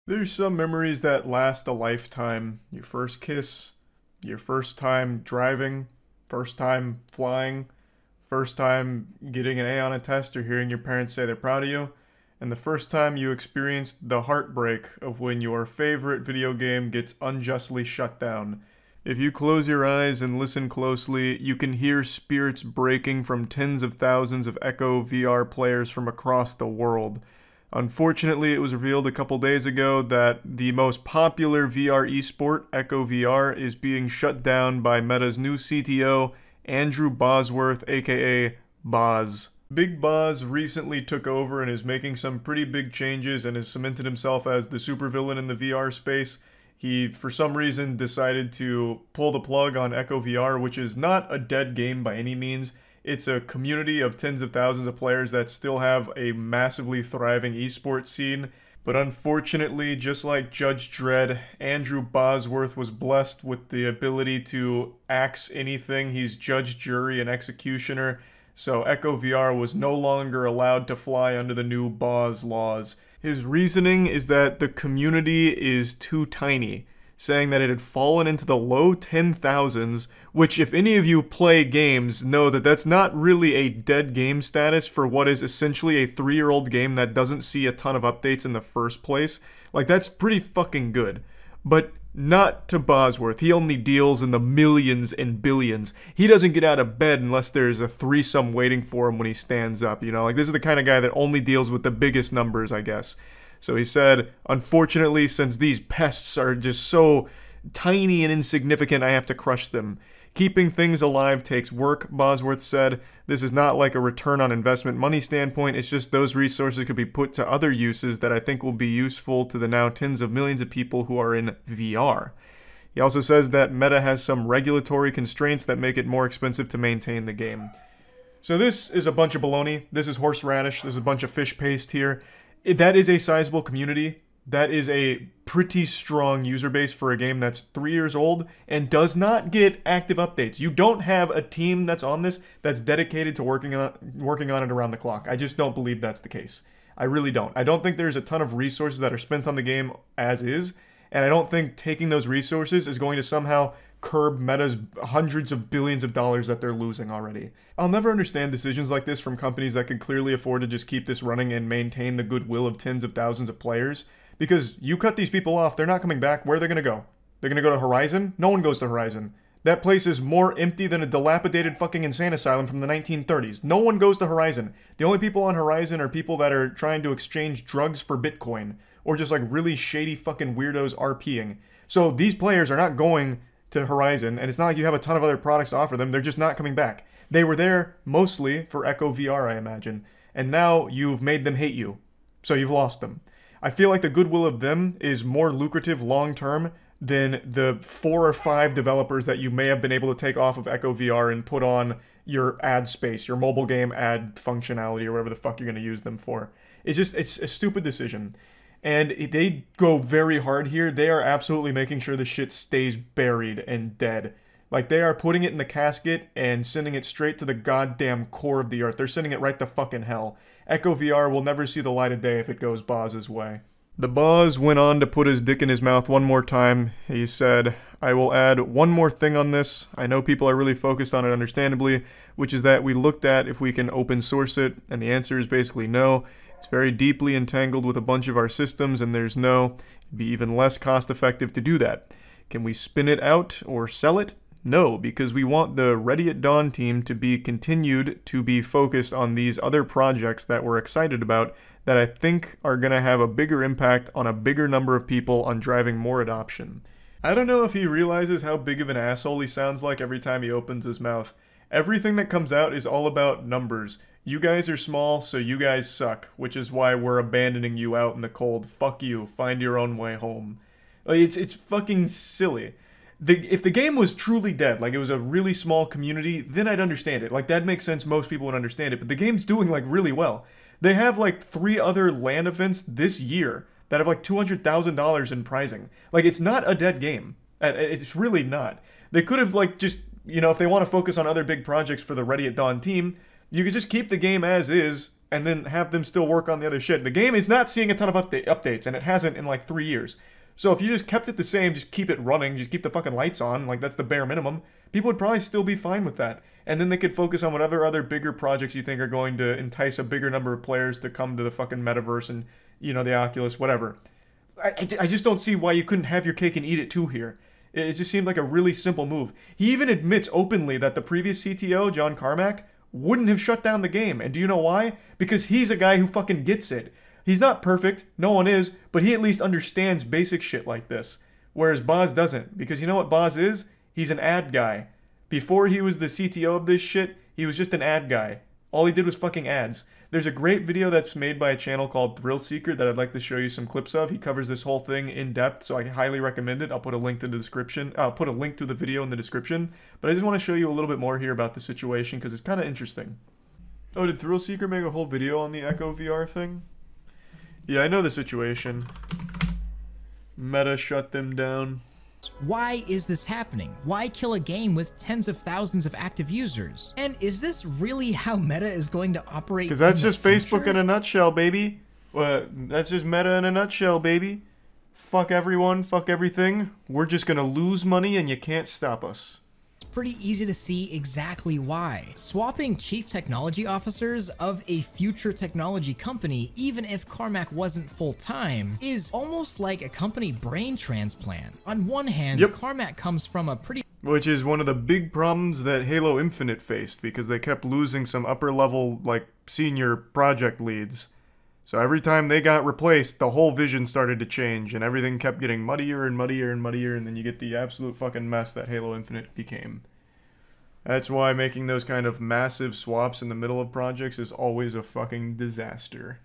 There's some memories that last a lifetime. Your first kiss, your first time driving, first time flying, first time getting an A on a test or hearing your parents say they're proud of you, and the first time you experienced the heartbreak of when your favorite video game gets unjustly shut down. If you close your eyes and listen closely, you can hear spirits breaking from tens of thousands of Echo VR players from across the world. Unfortunately, it was revealed a couple days ago that the most popular VR esport, Echo VR, is being shut down by Meta's new CTO, Andrew Bosworth, aka Boz. Big Boz recently took over and is making some pretty big changes and has cemented himself as the supervillain in the VR space. He, for some reason, decided to pull the plug on Echo VR, which is not a dead game by any means. It's a community of tens of thousands of players that still have a massively thriving esports scene. But unfortunately, just like Judge Dredd, Andrew Bosworth was blessed with the ability to axe anything. He's judge, jury, and executioner. So Echo VR was no longer allowed to fly under the new Boz laws. His reasoning is that the community is too tiny, saying that it had fallen into the low 10,000s, which if any of you play games know that that's not really a dead game status for what is essentially a 3-year-old game that doesn't see a ton of updates in the first place. Like, that's pretty fucking good. But not to Bosworth. He only deals in the millions and billions. He doesn't get out of bed unless there's a threesome waiting for him when he stands up, you know? Like, this is the kind of guy that only deals with the biggest numbers, I guess. So he said, unfortunately, since these pests are just so tiny and insignificant, I have to crush them. Keeping things alive takes work, Bosworth said. This is not like a return on investment money standpoint, it's just those resources could be put to other uses that I think will be useful to the now tens of millions of people who are in VR. He also says that Meta has some regulatory constraints that make it more expensive to maintain the game. So this is a bunch of baloney. This is horseradish. There's a bunch of fish paste here. That is a sizable community. That is a pretty strong user base for a game that's 3 years old and does not get active updates. You don't have a team that's on this that's dedicated to working on it around the clock. I just don't believe that's the case. I really don't. I don't think there's a ton of resources that are spent on the game as is, and I don't think taking those resources is going to somehow curb Meta's hundreds of billions of dollars that they're losing already. I'll never understand decisions like this from companies that could clearly afford to just keep this running and maintain the goodwill of tens of thousands of players. Because you cut these people off, they're not coming back. Where are they going to go? They're going to go to Horizon? No one goes to Horizon. That place is more empty than a dilapidated fucking insane asylum from the 1930s. No one goes to Horizon. The only people on Horizon are people that are trying to exchange drugs for Bitcoin. Or just like really shady fucking weirdos RPing. So these players are not going to Horizon, and it's not like you have a ton of other products to offer them. They're just not coming back. They were there mostly for Echo VR, I imagine. And now you've made them hate you. So you've lost them. I feel like the goodwill of them is more lucrative long-term than the 4 or 5 developers that you may have been able to take off of Echo VR and put on your ad space, your mobile game ad functionality, or whatever the fuck you're going to use them for. It's a stupid decision. And they go very hard here. They are absolutely making sure the shit stays buried and dead. Like, they are putting it in the casket and sending it straight to the goddamn core of the earth. They're sending it right to fucking hell. Echo VR will never see the light of day if it goes Boz's way. The Boz went on to put his dick in his mouth one more time. He said, I will add one more thing on this. I know people are really focused on it understandably, which is that we looked at if we can open source it, and the answer is basically no. It's very deeply entangled with a bunch of our systems, and there's no. It'd be even less cost effective to do that. Can we spin it out or sell it? No, because we want the Ready at Dawn team to be continued to be focused on these other projects that we're excited about that I think are going to have a bigger impact on a bigger number of people on driving more adoption. I don't know if he realizes how big of an asshole he sounds like every time he opens his mouth. Everything that comes out is all about numbers. You guys are small, so you guys suck, which is why we're abandoning you out in the cold. Fuck you. Find your own way home. Like, it's fucking silly. If the game was truly dead, like it was a really small community, then I'd understand it. Like, that makes sense, most people would understand it, but the game's doing, like, really well. They have, like, 3 other LAN events this year that have, like, $200,000 in pricing. Like, it's not a dead game. It's really not. They could have, like, just, you know, if they want to focus on other big projects for the Ready at Dawn team, you could just keep the game as is, and then have them still work on the other shit. The game is not seeing a ton of updates, and it hasn't in like 3 years. So if you just kept it the same, just keep it running, just keep the fucking lights on, like that's the bare minimum, people would probably still be fine with that. And then they could focus on whatever other bigger projects you think are going to entice a bigger number of players to come to the fucking metaverse and, you know, the Oculus, whatever. I just don't see why you couldn't have your cake and eat it too here. It just seemed like a really simple move. He even admits openly that the previous CTO, John Carmack, wouldn't have shut down the game. And do you know why? Because he's a guy who fucking gets it. He's not perfect, no one is, but he at least understands basic shit like this. Whereas Boz doesn't. Because you know what Boz is? He's an ad guy. Before he was the CTO of this shit, he was just an ad guy. All he did was fucking ads. There's a great video that's made by a channel called Thrill Seeker that I'd like to show you some clips of. He covers this whole thing in depth, so I highly recommend it. I'll put a link to the description. I'll put a link to the video in the description. But I just want to show you a little bit more here about the situation because it's kind of interesting. Oh, did Thrill Seeker make a whole video on the Echo VR thing? Yeah, I know the situation. Meta shut them down. Why is this happening? Why kill a game with tens of thousands of active users? And is this really how Meta is going to operate? Because that's just Facebook in a nutshell, baby. That's just Meta in a nutshell, baby. Fuck everyone, fuck everything. We're just gonna lose money and you can't stop us. It's pretty easy to see exactly why. Swapping chief technology officers of a future technology company, even if Carmack wasn't full-time, is almost like a company brain transplant. On one hand, Carmack comes from a pretty... Which is one of the big problems that Halo Infinite faced, because they kept losing some upper-level, like, senior project leads. So every time they got replaced, the whole vision started to change, and everything kept getting muddier and muddier and muddier, and then you get the absolute fucking mess that Halo Infinite became. That's why making those kind of massive swaps in the middle of projects is always a fucking disaster.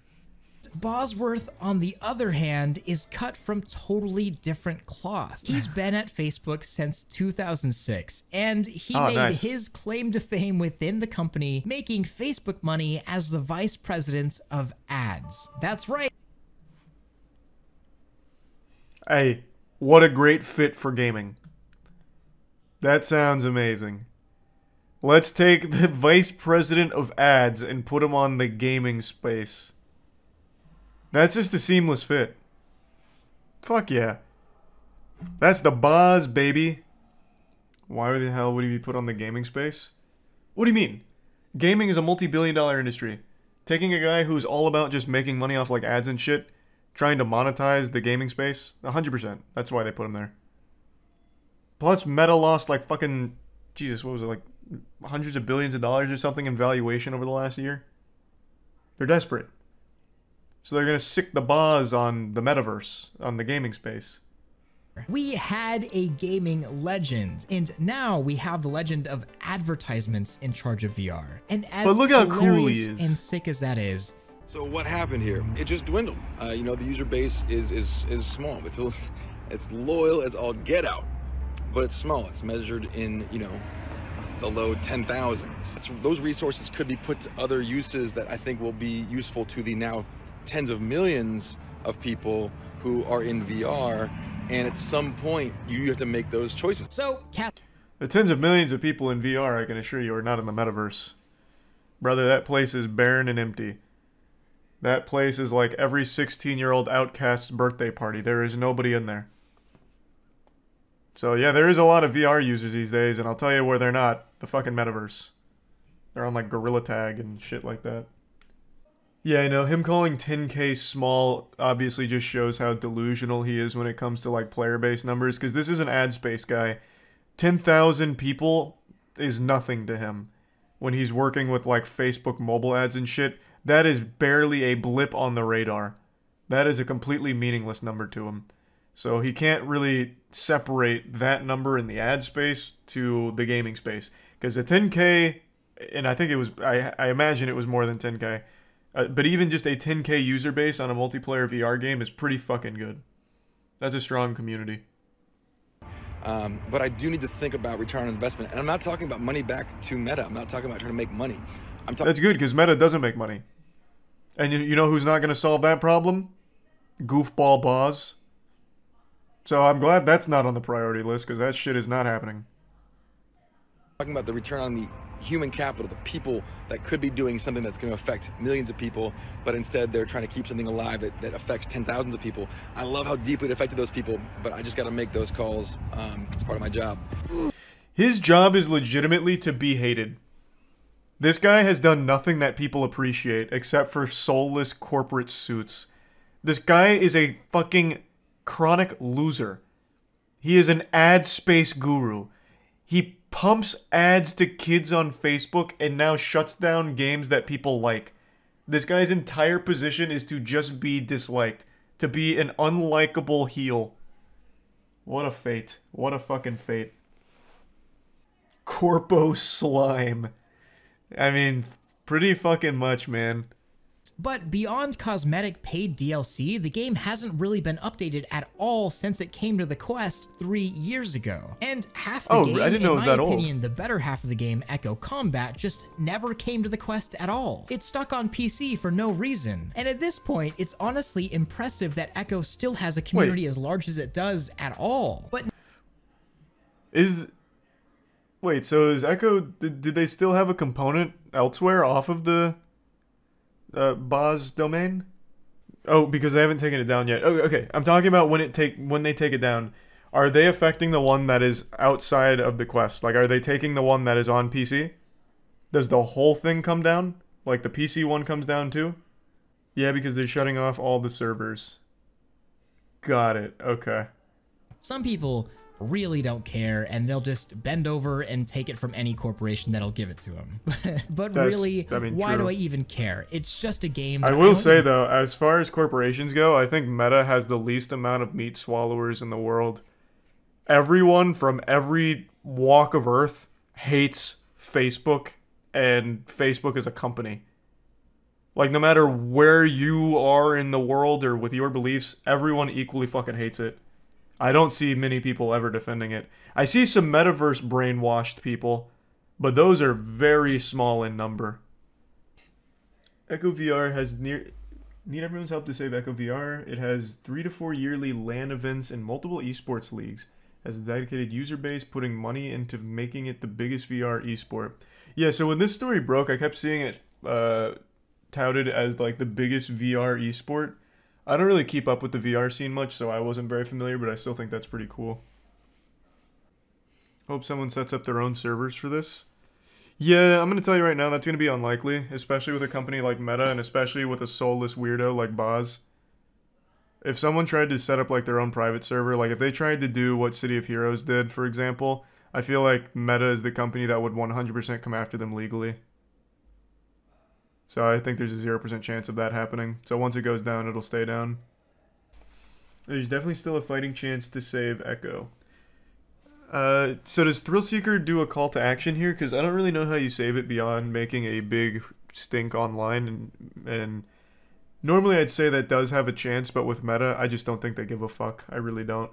Bosworth, on the other hand, is cut from totally different cloth. He's been at Facebook since 2006, and he made his claim to fame within the company, making Facebook money as the vice president of ads. That's right. Hey, what a great fit for gaming. That sounds amazing. Let's take the vice president of ads and put him on the gaming space. That's just a seamless fit. Fuck yeah. That's the Boz, baby. Why the hell would he be put on the gaming space? What do you mean? Gaming is a multi-billion-dollar industry. Taking a guy who's all about just making money off like ads and shit, trying to monetize the gaming space, 100%. That's why they put him there. Plus, Meta lost like fucking, Jesus, what was it, like hundreds of billions of dollars or something in valuation over the last year? They're desperate. So they're gonna sick the Boz on the metaverse, on the gaming space. We had a gaming legend, and now we have the legend of advertisements in charge of VR. And as but look how cool he is, and sick as that is. So what happened here? It just dwindled. You know, the user base is small. It's loyal as all get out, but it's small. It's measured in, you know, the low 10,000s. Those resources could be put to other uses that I think will be useful to the now tens of millions of people who are in VR, and at some point you have to make those choices. So, the tens of millions of people in VR, I can assure you, are not in the metaverse. Brother, that place is barren and empty. That place is like every 16-year-old outcast's birthday party. There is nobody in there. So yeah, there is a lot of VR users these days, and I'll tell you where they're not. The fucking metaverse. They're on like Gorilla Tag and shit like that. Yeah, I know, him calling 10K small obviously just shows how delusional he is when it comes to like player-based numbers, because this is an ad space guy. 10,000 people is nothing to him. When he's working with like Facebook mobile ads and shit, that is barely a blip on the radar. That is a completely meaningless number to him. So he can't really separate that number in the ad space to the gaming space. Because a 10K, and I think it was, I imagine it was more than 10K. But even just a 10K user base on a multiplayer VR game is pretty fucking good. That's a strong community. But I do need to think about return on investment. And I'm not talking about money back to Meta. I'm not talking about trying to make money. That's good, because Meta doesn't make money. And you know who's not going to solve that problem? Goofball Boz. So I'm glad that's not on the priority list, because that shit is not happening. Talking about the return on the human capital, the people that could be doing something that's going to affect millions of people, but instead they're trying to keep something alive that affects 10,000s of people. I love how deeply it affected those people, but I just got to make those calls. It's part of my job. His job is legitimately to be hated. This guy has done nothing that people appreciate except for soulless corporate suits. This guy is a fucking chronic loser. He is an ad space guru. He pumps ads to kids on Facebook and now shuts down games that people like. This guy's entire position is to just be disliked. To be an unlikable heel. What a fate. What a fucking fate. Corpo slime. I mean, pretty fucking much, man. But beyond cosmetic paid DLC, the game hasn't really been updated at all since it came to the Quest 3 years ago. And half the game, I didn't know it was that old. In my opinion, the better half of the game, Echo Combat, just never came to the Quest at all. It's stuck on PC for no reason. And at this point, it's honestly impressive that Echo still has a community as large as it does at all. But Wait, so is Echo... Did they still have a component elsewhere off of the Boz domain? Oh, because they haven't taken it down yet. Oh, okay. I'm talking about when they take it down. Are they affecting the one that is outside of the Quest? Like, are they taking the one that is on PC? Does the whole thing come down? Like, the PC one comes down too? Yeah, because they're shutting off all the servers. Got it. Okay. Some people really don't care, and they'll just bend over and take it from any corporation that'll give it to them. But really, why do I even care? It's just a game. I will say, though, as far as corporations go, I think Meta has the least amount of meat swallowers in the world. Everyone from every walk of Earth hates Facebook, and Facebook is a company. Like, no matter where you are in the world or with your beliefs, everyone equally fucking hates it. I don't see many people ever defending it. I see some metaverse brainwashed people, but those are very small in number. Echo VR has need everyone's help to save Echo VR. It has 3 to 4 yearly LAN events and multiple esports leagues. Has a dedicated user base, putting money into making it the biggest VR esport. Yeah, so when this story broke, I kept seeing it touted as like the biggest VR esport. I don't really keep up with the VR scene much, so I wasn't very familiar, but I still think that's pretty cool. Hope someone sets up their own servers for this. Yeah, I'm going to tell you right now, that's going to be unlikely, especially with a company like Meta, and especially with a soulless weirdo like Boz. If someone tried to set up like their own private server, like if they tried to do what City of Heroes did, for example, I feel like Meta is the company that would 100% come after them legally. So I think there's a 0% chance of that happening. So once it goes down, it'll stay down. There's definitely still a fighting chance to save Echo. So does Thrillseeker do a call to action here? Because I don't really know how you save it beyond making a big stink online. And normally I'd say that does have a chance, but with Meta, I just don't think they give a fuck. I really don't.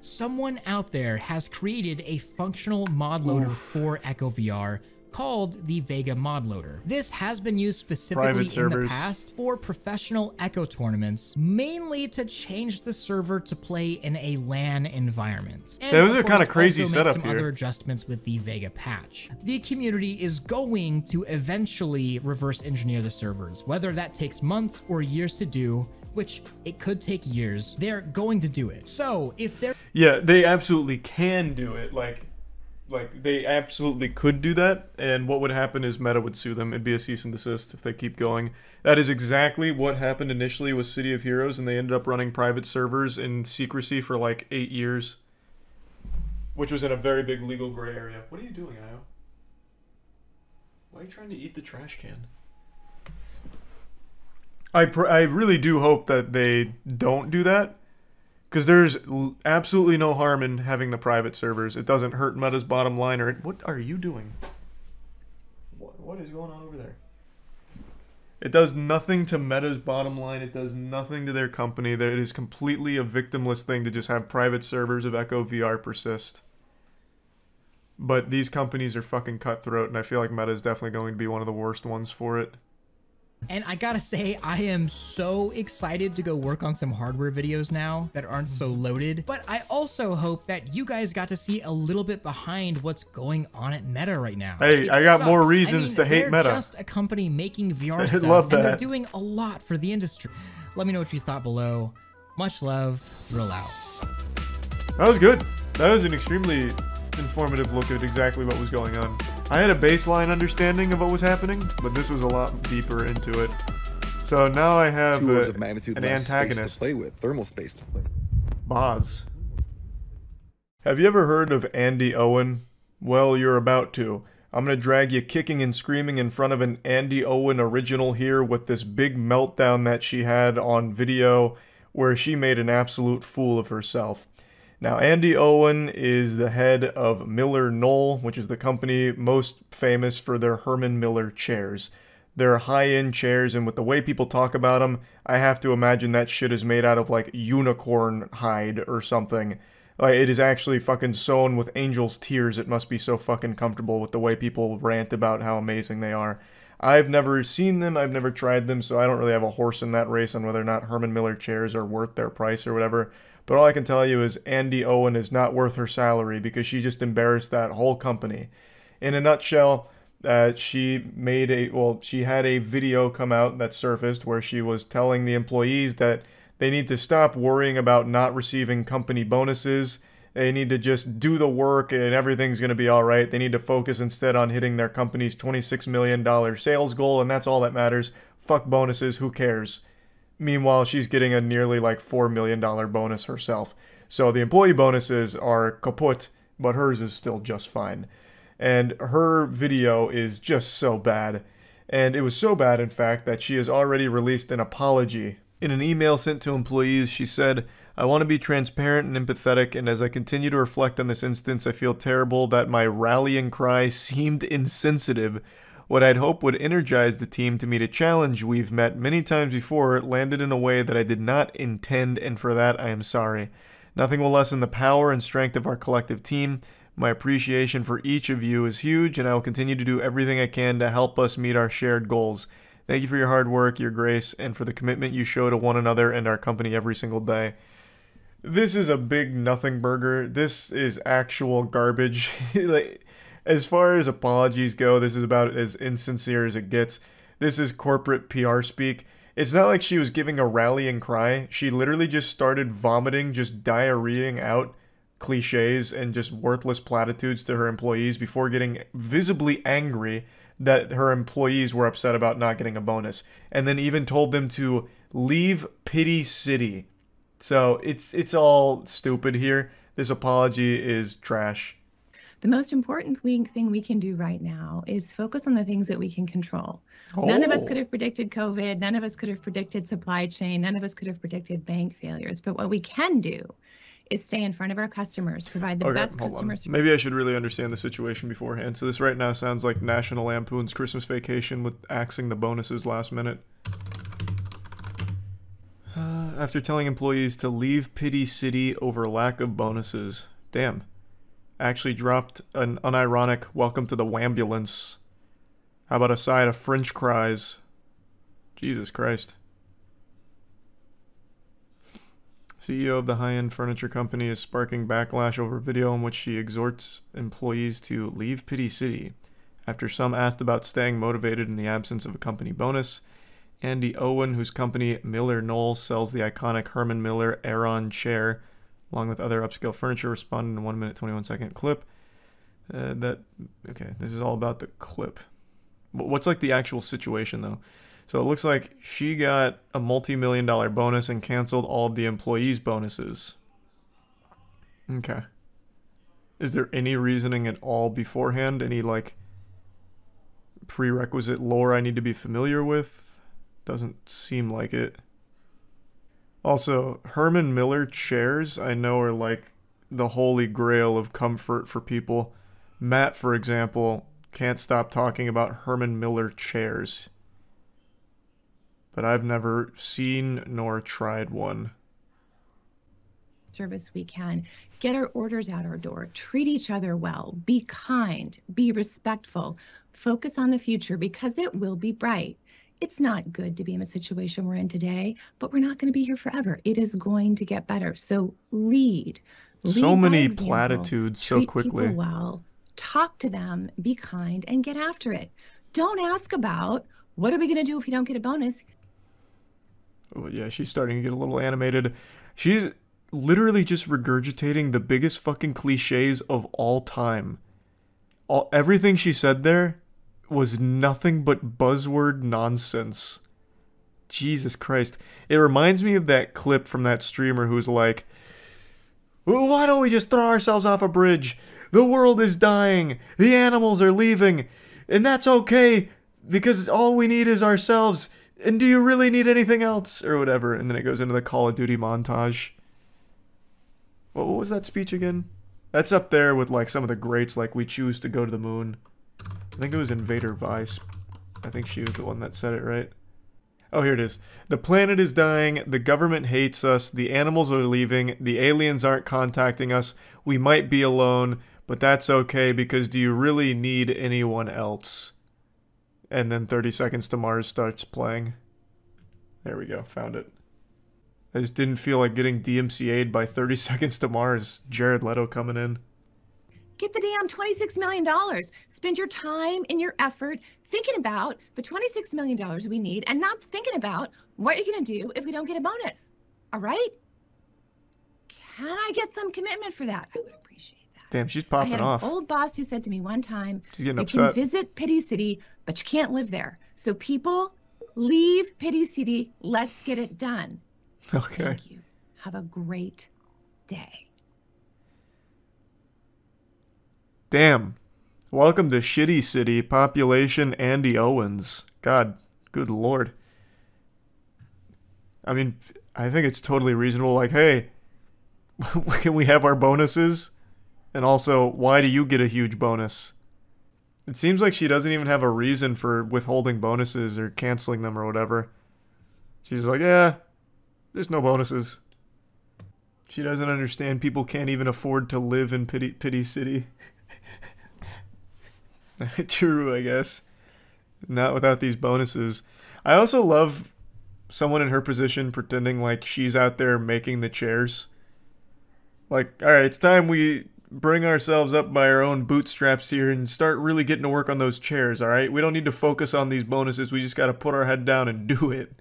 Someone out there has created a functional mod loader for Echo VR called the Vega mod loader. This has been used specifically in the past for professional Echo tournaments, mainly to change the server to play in a LAN environment. And those are kind of crazy setup here. Some other adjustments with the Vega patch. The community is going to eventually reverse engineer the servers, whether that takes months or years to do, which it could take years. They're going to do it. So if they're... Yeah, they absolutely can do it. Like they absolutely could do that, and what would happen is Meta would sue them. It'd be a cease and desist if they keep going. That is exactly what happened initially with City of Heroes, and they ended up running private servers in secrecy for like 8 years, which was in a very big legal gray area. What are you doing, Io? Why are you trying to eat the trash can? I really do hope that they don't do that, because there's absolutely no harm in having the private servers. It doesn't hurt Meta's bottom line. Or what are you doing? What is going on over there? It does nothing to Meta's bottom line. It does nothing to their company. It is completely a victimless thing to just have private servers of Echo VR persist. But these companies are fucking cutthroat, and I feel like Meta is definitely going to be one of the worst ones for it. And I gotta say, I am so excited to go work on some hardware videos now that aren't so loaded. But I also hope that you guys got to see a little bit behind what's going on at Meta right now. Hey, I got more reasons to hate Meta. They're just a company making VR stuff, love that. and they're doing a lot for the industry. Let me know what you thought below. Much love. Roll out. That was good. That was an extremely informative look at exactly what was going on. I had a baseline understanding of what was happening, but this was a lot deeper into it. So now I have an antagonist. To play with, thermal space to play. Boz. Have you ever heard of Andy Owen? Well, you're about to. I'm gonna drag you kicking and screaming in front of an Andy Owen original here with this big meltdown that she had on video where she made an absolute fool of herself. Now, Andy Owen is the head of Miller Knoll, which is the company most famous for their Herman Miller chairs. They're high-end chairs, and with the way people talk about them, I have to imagine that shit is made out of, like, unicorn hide or something. Like, it is actually fucking sewn with angel's tears. It must be so fucking comfortable with the way people rant about how amazing they are. I've never seen them, I've never tried them, so I don't really have a horse in that race on whether or not Herman Miller chairs are worth their price or whatever. But all I can tell you is Andy Owen is not worth her salary because she just embarrassed that whole company. In a nutshell, she had a video come out that surfaced where she was telling the employees that they need to stop worrying about not receiving company bonuses. They need to just do the work and everything's going to be all right. They need to focus instead on hitting their company's $26 million sales goal, and that's all that matters. Fuck bonuses, who cares? Meanwhile, she's getting a nearly like $4 million bonus herself. So the employee bonuses are kaput, but hers is still just fine. And her video is just so bad. And it was so bad, in fact, that she has already released an apology. In an email sent to employees, she said, "I want to be transparent and empathetic, and as I continue to reflect on this instance, I feel terrible that my rallying cry seemed insensitive. What I'd hoped would energize the team to meet a challenge we've met many times before landed in a way that I did not intend, and for that I am sorry. Nothing will lessen the power and strength of our collective team. My appreciation for each of you is huge, and I will continue to do everything I can to help us meet our shared goals. Thank you for your hard work, your grace, and for the commitment you show to one another and our company every single day." This is a big nothing burger. This is actual garbage. Like, as far as apologies go, this is about as insincere as it gets. This is corporate PR speak. It's not like she was giving a rallying cry. She literally just started vomiting, just diarrheaing out cliches and just worthless platitudes to her employees before getting visibly angry that her employees were upset about not getting a bonus. And then even told them to leave Pity City. So it's all stupid here. This apology is trash. The most important thing we can do right now is focus on the things that we can control. None of us could have predicted COVID. None of us could have predicted supply chain. None of us could have predicted bank failures. But what we can do is stay in front of our customers, provide the best customer service. Maybe I should really understand the situation beforehand. So this right now sounds like National Lampoon's Christmas Vacation with axing the bonuses last minute. After telling employees to leave Pity City over lack of bonuses. Damn. Actually dropped an unironic welcome to the wambulance. How about a side of French fries? Jesus Christ. CEO of the high-end furniture company is sparking backlash over video in which she exhorts employees to leave Pity City. After some asked about staying motivated in the absence of a company bonus, Andy Owen, whose company Miller Knoll sells the iconic Herman Miller Aeron chair, along with other upscale furniture, responded in a 1 minute 21 second clip. Okay, this is all about the clip. What's like the actual situation though? So it looks like she got a multi-million-dollar bonus and canceled all of the employees' bonuses. Okay. Is there any reasoning at all beforehand? Any like prerequisite lore I need to be familiar with? Doesn't seem like it. Also, Herman Miller chairs I know are like the holy grail of comfort for people. Matt, for example, can't stop talking about Herman Miller chairs. But I've never seen nor tried one. Service we can. Get our orders out our door. Treat each other well. Be kind. Be respectful. Focus on the future because it will be bright. It's not good to be in a situation we're in today, but we're not going to be here forever. It is going to get better. So lead. So Lead many by example. platitudes so Treat quickly. People well. Talk to them. Be kind and get after it. Don't ask about what are we going to do if you don't get a bonus. Oh, yeah, she's starting to get a little animated. She's literally just regurgitating the biggest fucking cliches of all time. Everything she said there was nothing but buzzword nonsense. Jesus Christ. It reminds me of that clip from that streamer who's like, well, why don't we just throw ourselves off a bridge? The world is dying. The animals are leaving. And that's okay because all we need is ourselves. And do you really need anything else? Or whatever. And then it goes into the Call of Duty montage. What was that speech again? That's up there with like some of the greats, like We Choose to Go to the Moon. I think it was Invader Vice. I think she was the one that said it, right? Oh, here it is. The planet is dying. The government hates us. The animals are leaving. The aliens aren't contacting us. We might be alone, but that's okay because do you really need anyone else? And then 30 Seconds to Mars starts playing. There we go. Found it. I just didn't feel like getting DMCA'd by 30 Seconds to Mars. Jared Leto coming in. Get the damn $26 million. Spend your time and your effort thinking about the $26 million we need and not thinking about what you're going to do if we don't get a bonus. All right? Can I get some commitment for that? I would appreciate that. Damn, she's popping off. I had an old boss who said to me one time, she's getting upset. You can visit Pity City, but you can't live there. So people, leave Pity City. Let's get it done. Okay. Thank you. Have a great day. Damn. Welcome to Shitty City, population Andy Owens. God, good lord. I mean, I think it's totally reasonable, like, hey, can we have our bonuses? And also, why do you get a huge bonus? It seems like she doesn't even have a reason for withholding bonuses or canceling them or whatever. She's like, yeah, there's no bonuses. She doesn't understand people can't even afford to live in Pity City. True, I guess. Not without these bonuses. I also love someone in her position pretending like she's out there making the chairs. Like, alright, it's time we bring ourselves up by our own bootstraps here and start really getting to work on those chairs, alright? We don't need to focus on these bonuses, we just gotta put our head down and do it.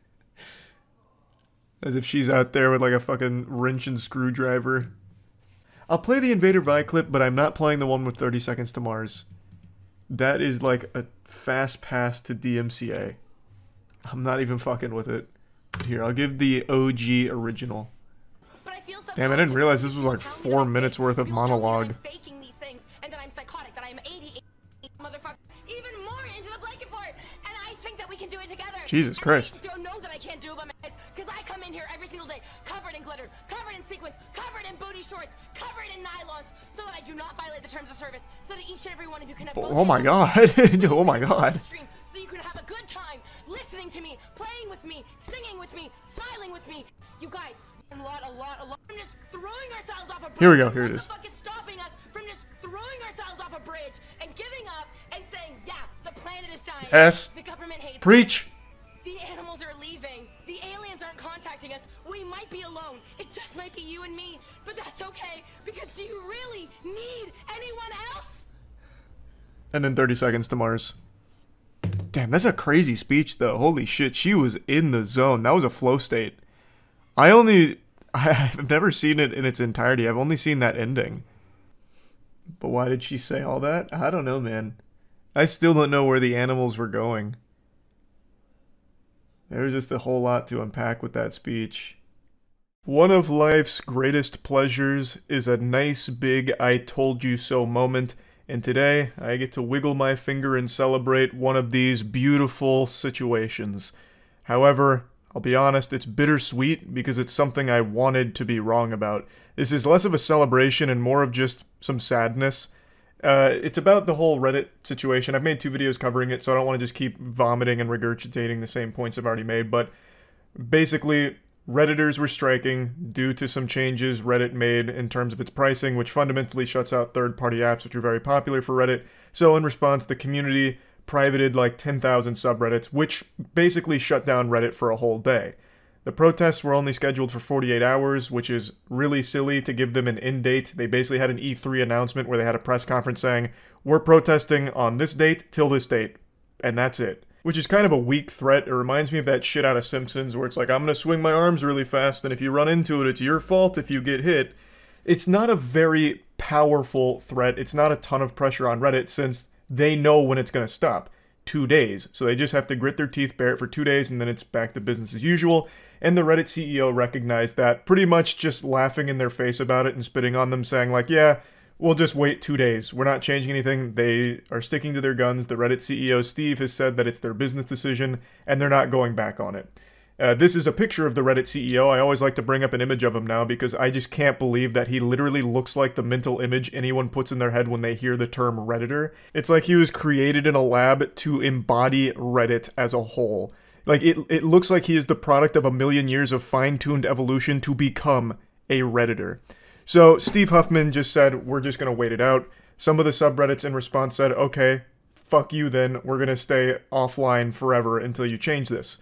As if she's out there with like a fucking wrench and screwdriver. I'll play the Invader Vi clip, but I'm not playing the one with 30 Seconds to Mars. That is like a fast pass to DMCA. I'm not even fucking with it. Here, I'll give the OG original. Damn, I didn't realize this was like 4 minutes worth of monologue. Jesus Christ. I don't know that I can't do it by myself because I come in here every single day covered in glitter, covered in sequins, covered in booty shorts, covered in nylons so that I do not violate the terms of service, so that each and every one of you can have oh my god. Oh my god. So you can have a good time listening to me, playing with me, singing with me, smiling with me. You guys, a lot from just throwing ourselves off a bridge. Here we go, here it is. What the fuck is stopping us from just throwing ourselves off a bridge and giving up and saying, yeah, the planet is dying. Yes. The government hates Preach. us. The animals are leaving. The aliens aren't contacting us. We might be alone. It just might be you and me. But that's okay, because do you really need anyone else? And then 30 Seconds to Mars. Damn, that's a crazy speech though. Holy shit, she was in the zone. That was a flow state. I've never seen it in its entirety. I've only seen that ending. But why did she say all that? I don't know, man. I still don't know where the animals were going. There's just a whole lot to unpack with that speech. One of life's greatest pleasures is a nice big I told you so moment, and today I get to wiggle my finger and celebrate one of these beautiful situations. However, I'll be honest, it's bittersweet because it's something I wanted to be wrong about. This is less of a celebration and more of just some sadness. It's about the whole Reddit situation. I've made 2 videos covering it, so I don't want to just keep vomiting and regurgitating the same points I've already made, but basically, Redditors were striking due to some changes Reddit made in terms of its pricing, which fundamentally shuts out third-party apps, which are very popular for Reddit. So in response, the community privated like 10,000 subreddits, which basically shut down Reddit for a whole day. The protests were only scheduled for 48 hours, which is really silly to give them an end date. They basically had an E3 announcement where they had a press conference saying, we're protesting on this date till this date, and that's it. Which is kind of a weak threat. It reminds me of that shit out of Simpsons where it's like, I'm gonna swing my arms really fast, and if you run into it, it's your fault if you get hit. It's not a very powerful threat. It's not a ton of pressure on Reddit since they know when it's gonna stop. 2 days. So they just have to grit their teeth, bear it for 2 days, and then it's back to business as usual. And the Reddit CEO recognized that, pretty much just laughing in their face about it and spitting on them, saying like, yeah, we'll just wait 2 days. We're not changing anything. They are sticking to their guns. The Reddit CEO, Steve, has said that it's their business decision, and they're not going back on it. This is a picture of the Reddit CEO. I always like to bring up an image of him now because I just can't believe that he literally looks like the mental image anyone puts in their head when they hear the term Redditor. It's like he was created in a lab to embody Reddit as a whole. Like, it looks like he is the product of a million years of fine-tuned evolution to become a Redditor. So Steve Huffman just said, we're just going to wait it out. Some of the subreddits in response said, okay, fuck you then. We're going to stay offline forever until you change this.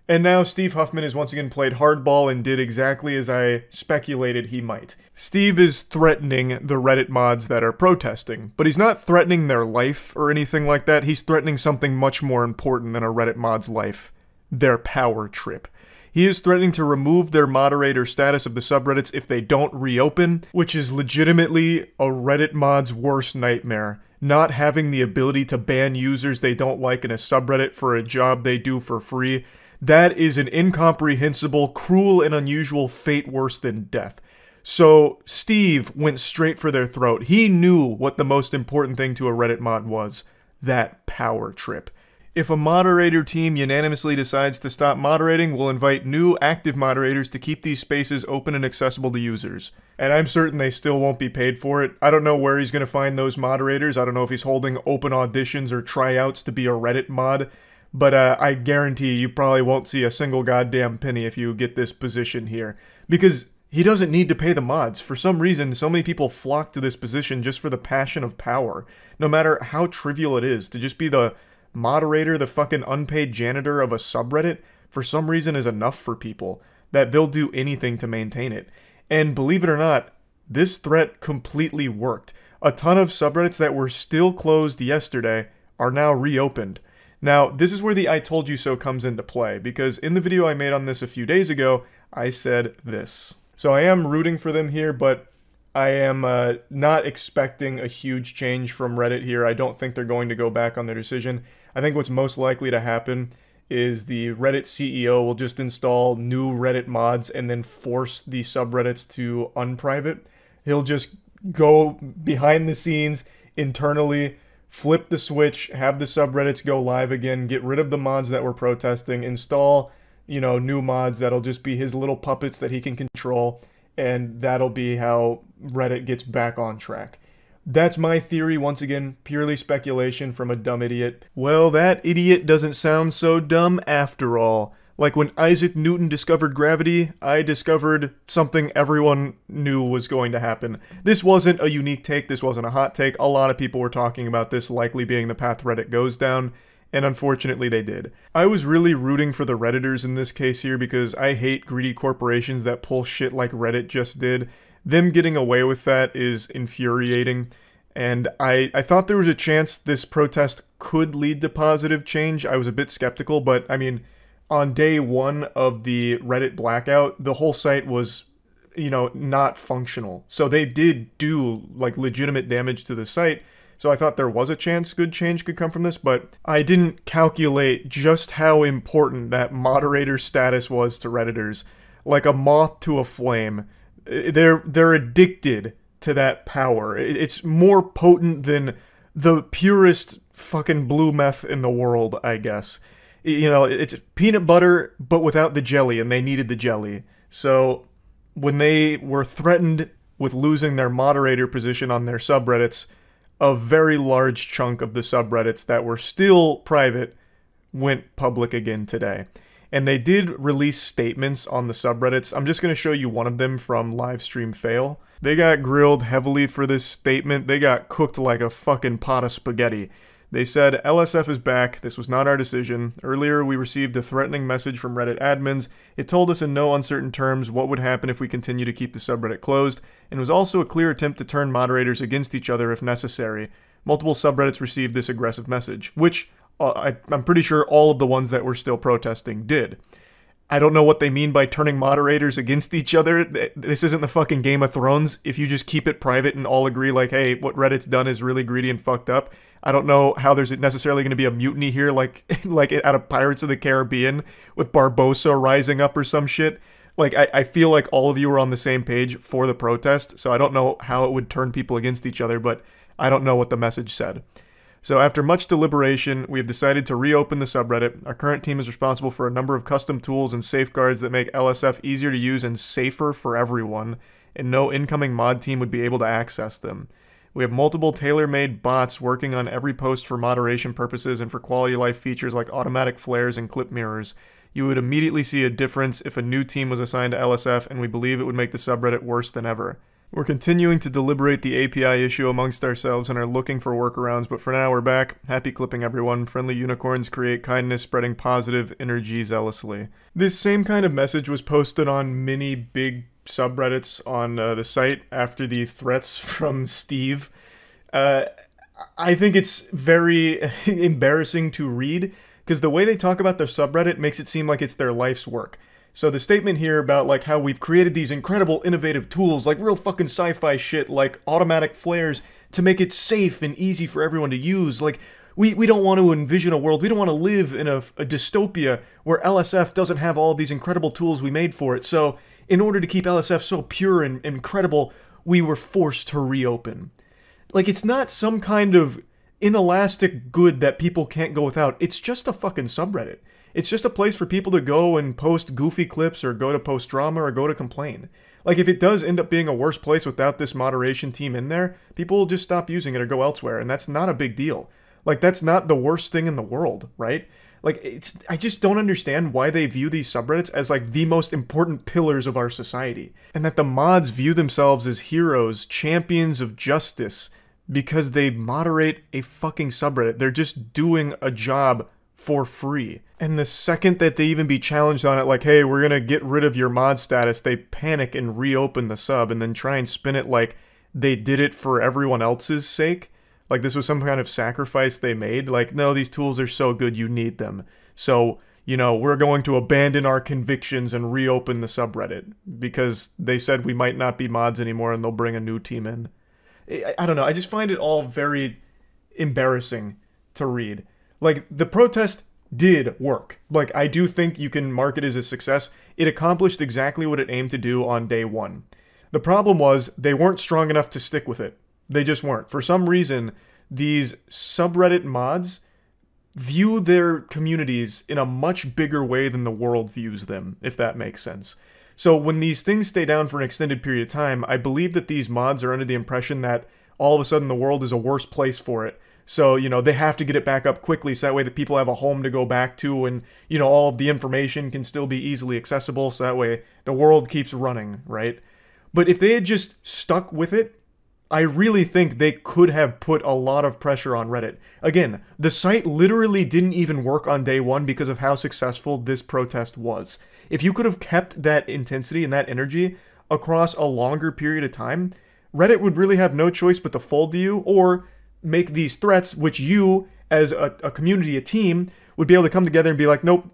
And now Steve Huffman has once again played hardball and did exactly as I speculated he might. Steve is threatening the Reddit mods that are protesting, but he's not threatening their life or anything like that. He's threatening something much more important than a Reddit mod's life: their power trip. He is threatening to remove their moderator status of the subreddits if they don't reopen, which is legitimately a Reddit mod's worst nightmare. Not having the ability to ban users they don't like in a subreddit for a job they do for free. That is an incomprehensible, cruel, and unusual fate worse than death. So Steve went straight for their throat. He knew what the most important thing to a Reddit mod was: that power trip. If a moderator team unanimously decides to stop moderating, we'll invite new active moderators to keep these spaces open and accessible to users. And I'm certain they still won't be paid for it. I don't know where he's going to find those moderators. I don't know if he's holding open auditions or tryouts to be a Reddit mod. But I guarantee you probably won't see a single goddamn penny if you get this position here. Because he doesn't need to pay the mods. For some reason, so many people flock to this position just for the passion of power. No matter how trivial it is, to just be the moderator, the fucking unpaid janitor of a subreddit, for some reason is enough for people. That they'll do anything to maintain it. And believe it or not, this threat completely worked. A ton of subreddits that were still closed yesterday are now reopened. Now, this is where the I told you so comes into play, because in the video I made on this a few days ago, I said this. So I am rooting for them here, but I am not expecting a huge change from Reddit here. I don't think they're going to go back on their decision. I think what's most likely to happen is the Reddit CEO will just install new Reddit mods and then force the subreddits to unprivate. He'll just go behind the scenes internally, flip the switch, have the subreddits go live again, get rid of the mods that were protesting, install, new mods that'll just be his little puppets that he can control, and that'll be how Reddit gets back on track. That's my theory, once again, purely speculation from a dumb idiot. Well, that idiot doesn't sound so dumb after all. Like when Isaac Newton discovered gravity, I discovered something everyone knew was going to happen. This wasn't a unique take, this wasn't a hot take. A lot of people were talking about this likely being the path Reddit goes down, and unfortunately they did. I was really rooting for the Redditors in this case here because I hate greedy corporations that pull shit like Reddit just did. Them getting away with that is infuriating, and I thought there was a chance this protest could lead to positive change. I was a bit skeptical, but I mean, on day one of the Reddit blackout, the whole site was, not functional. So they did do, legitimate damage to the site. So I thought there was a chance good change could come from this, but I didn't calculate just how important that moderator status was to Redditors. Like a moth to a flame. They're addicted to that power. It's more potent than the purest fucking blue meth in the world, I guess. It's peanut butter, but without the jelly, and they needed the jelly. So, when they were threatened with losing their moderator position on their subreddits, a very large chunk of the subreddits that were still private went public again today. And they did release statements on the subreddits. I'm just going to show you one of them from Livestream Fail. They got grilled heavily for this statement. They got cooked like a fucking pot of spaghetti. They said, LSF is back. This was not our decision. Earlier, we received a threatening message from Reddit admins. It told us in no uncertain terms what would happen if we continue to keep the subreddit closed, and was also a clear attempt to turn moderators against each other if necessary. Multiple subreddits received this aggressive message, which I'm pretty sure all of the ones that were still protesting did. I don't know what they mean by turning moderators against each other. This isn't the fucking Game of Thrones. If you just keep it private and all agree like, hey, what Reddit's done is really greedy and fucked up, I don't know how there's necessarily going to be a mutiny here like out of Pirates of the Caribbean with Barbossa rising up or some shit. Like, I feel like all of you are on the same page for the protest, so I don't know how it would turn people against each other, but I don't know what the message said. So after much deliberation, we have decided to reopen the subreddit. Our current team is responsible for a number of custom tools and safeguards that make LSF easier to use and safer for everyone, and no incoming mod team would be able to access them. We have multiple tailor-made bots working on every post for moderation purposes and for quality of life features like automatic flares and clip mirrors. You would immediately see a difference if a new team was assigned to LSF, and we believe it would make the subreddit worse than ever. We're continuing to deliberate the API issue amongst ourselves and are looking for workarounds, but for now we're back. Happy clipping, everyone. Friendly unicorns create kindness, spreading positive energy zealously. This same kind of message was posted on many big subreddits on the site after the threats from Steve. I think it's very embarrassing to read, because the way they talk about their subreddit makes it seem like it's their life's work. So the statement here about like how we've created these incredible innovative tools, like real fucking sci-fi shit, like automatic flares to make it safe and easy for everyone to use. Like we don't want to envision a world, we don't want to live in a dystopia where LSF doesn't have all of these incredible tools we made for it. So in order to keep LSF so pure and incredible, we were forced to reopen. Like, it's not some kind of inelastic good that people can't go without. It's just a fucking subreddit. It's just a place for people to go and post goofy clips or go to post drama or go to complain. Like, if it does end up being a worse place without this moderation team in there, people will just stop using it or go elsewhere, and that's not a big deal. Like, that's not the worst thing in the world, right? Like, I just don't understand why they view these subreddits as, like, the most important pillars of our society. And that the mods view themselves as heroes, champions of justice, because they moderate a fucking subreddit. They're just doing a job for free. And the second that they even be challenged on it, like, hey, we're gonna get rid of your mod status, they panic and reopen the sub and then try and spin it like they did it for everyone else's sake. Like this was some kind of sacrifice they made. Like, no, these tools are so good you need them. So, you know, we're going to abandon our convictions and reopen the subreddit because they said we might not be mods anymore and they'll bring a new team in. I don't know, I just find it all very embarrassing to read. Like, the protest did work. Like, I do think you can mark it as a success. It accomplished exactly what it aimed to do on day one. The problem was, they weren't strong enough to stick with it. They just weren't. For some reason, these subreddit mods view their communities in a much bigger way than the world views them, if that makes sense. So when these things stay down for an extended period of time, I believe that these mods are under the impression that all of a sudden the world is a worse place for it. So, you know, they have to get it back up quickly so that way that people have a home to go back to and, you know, all of the information can still be easily accessible so that way the world keeps running, right? But if they had just stuck with it, I really think they could have put a lot of pressure on Reddit. Again, the site literally didn't even work on day one because of how successful this protest was. If you could have kept that intensity and that energy across a longer period of time, Reddit would really have no choice but to fold to you or make these threats, which you, as a community, a team, would be able to come together and be like, nope,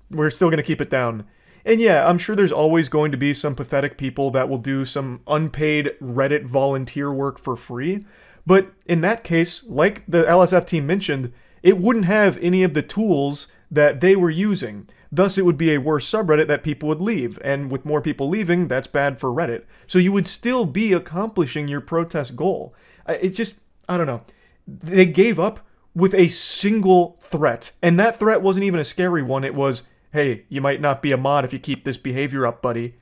we're still going to keep it down. And yeah, I'm sure there's always going to be some pathetic people that will do some unpaid Reddit volunteer work for free. But in that case, like the LSF team mentioned, it wouldn't have any of the tools that they were using. Thus, it would be a worse subreddit that people would leave. And with more people leaving, that's bad for Reddit. So you would still be accomplishing your protest goal. It's just, I don't know. They gave up with a single threat. And that threat wasn't even a scary one. It was, hey, you might not be a mod if you keep this behavior up, buddy.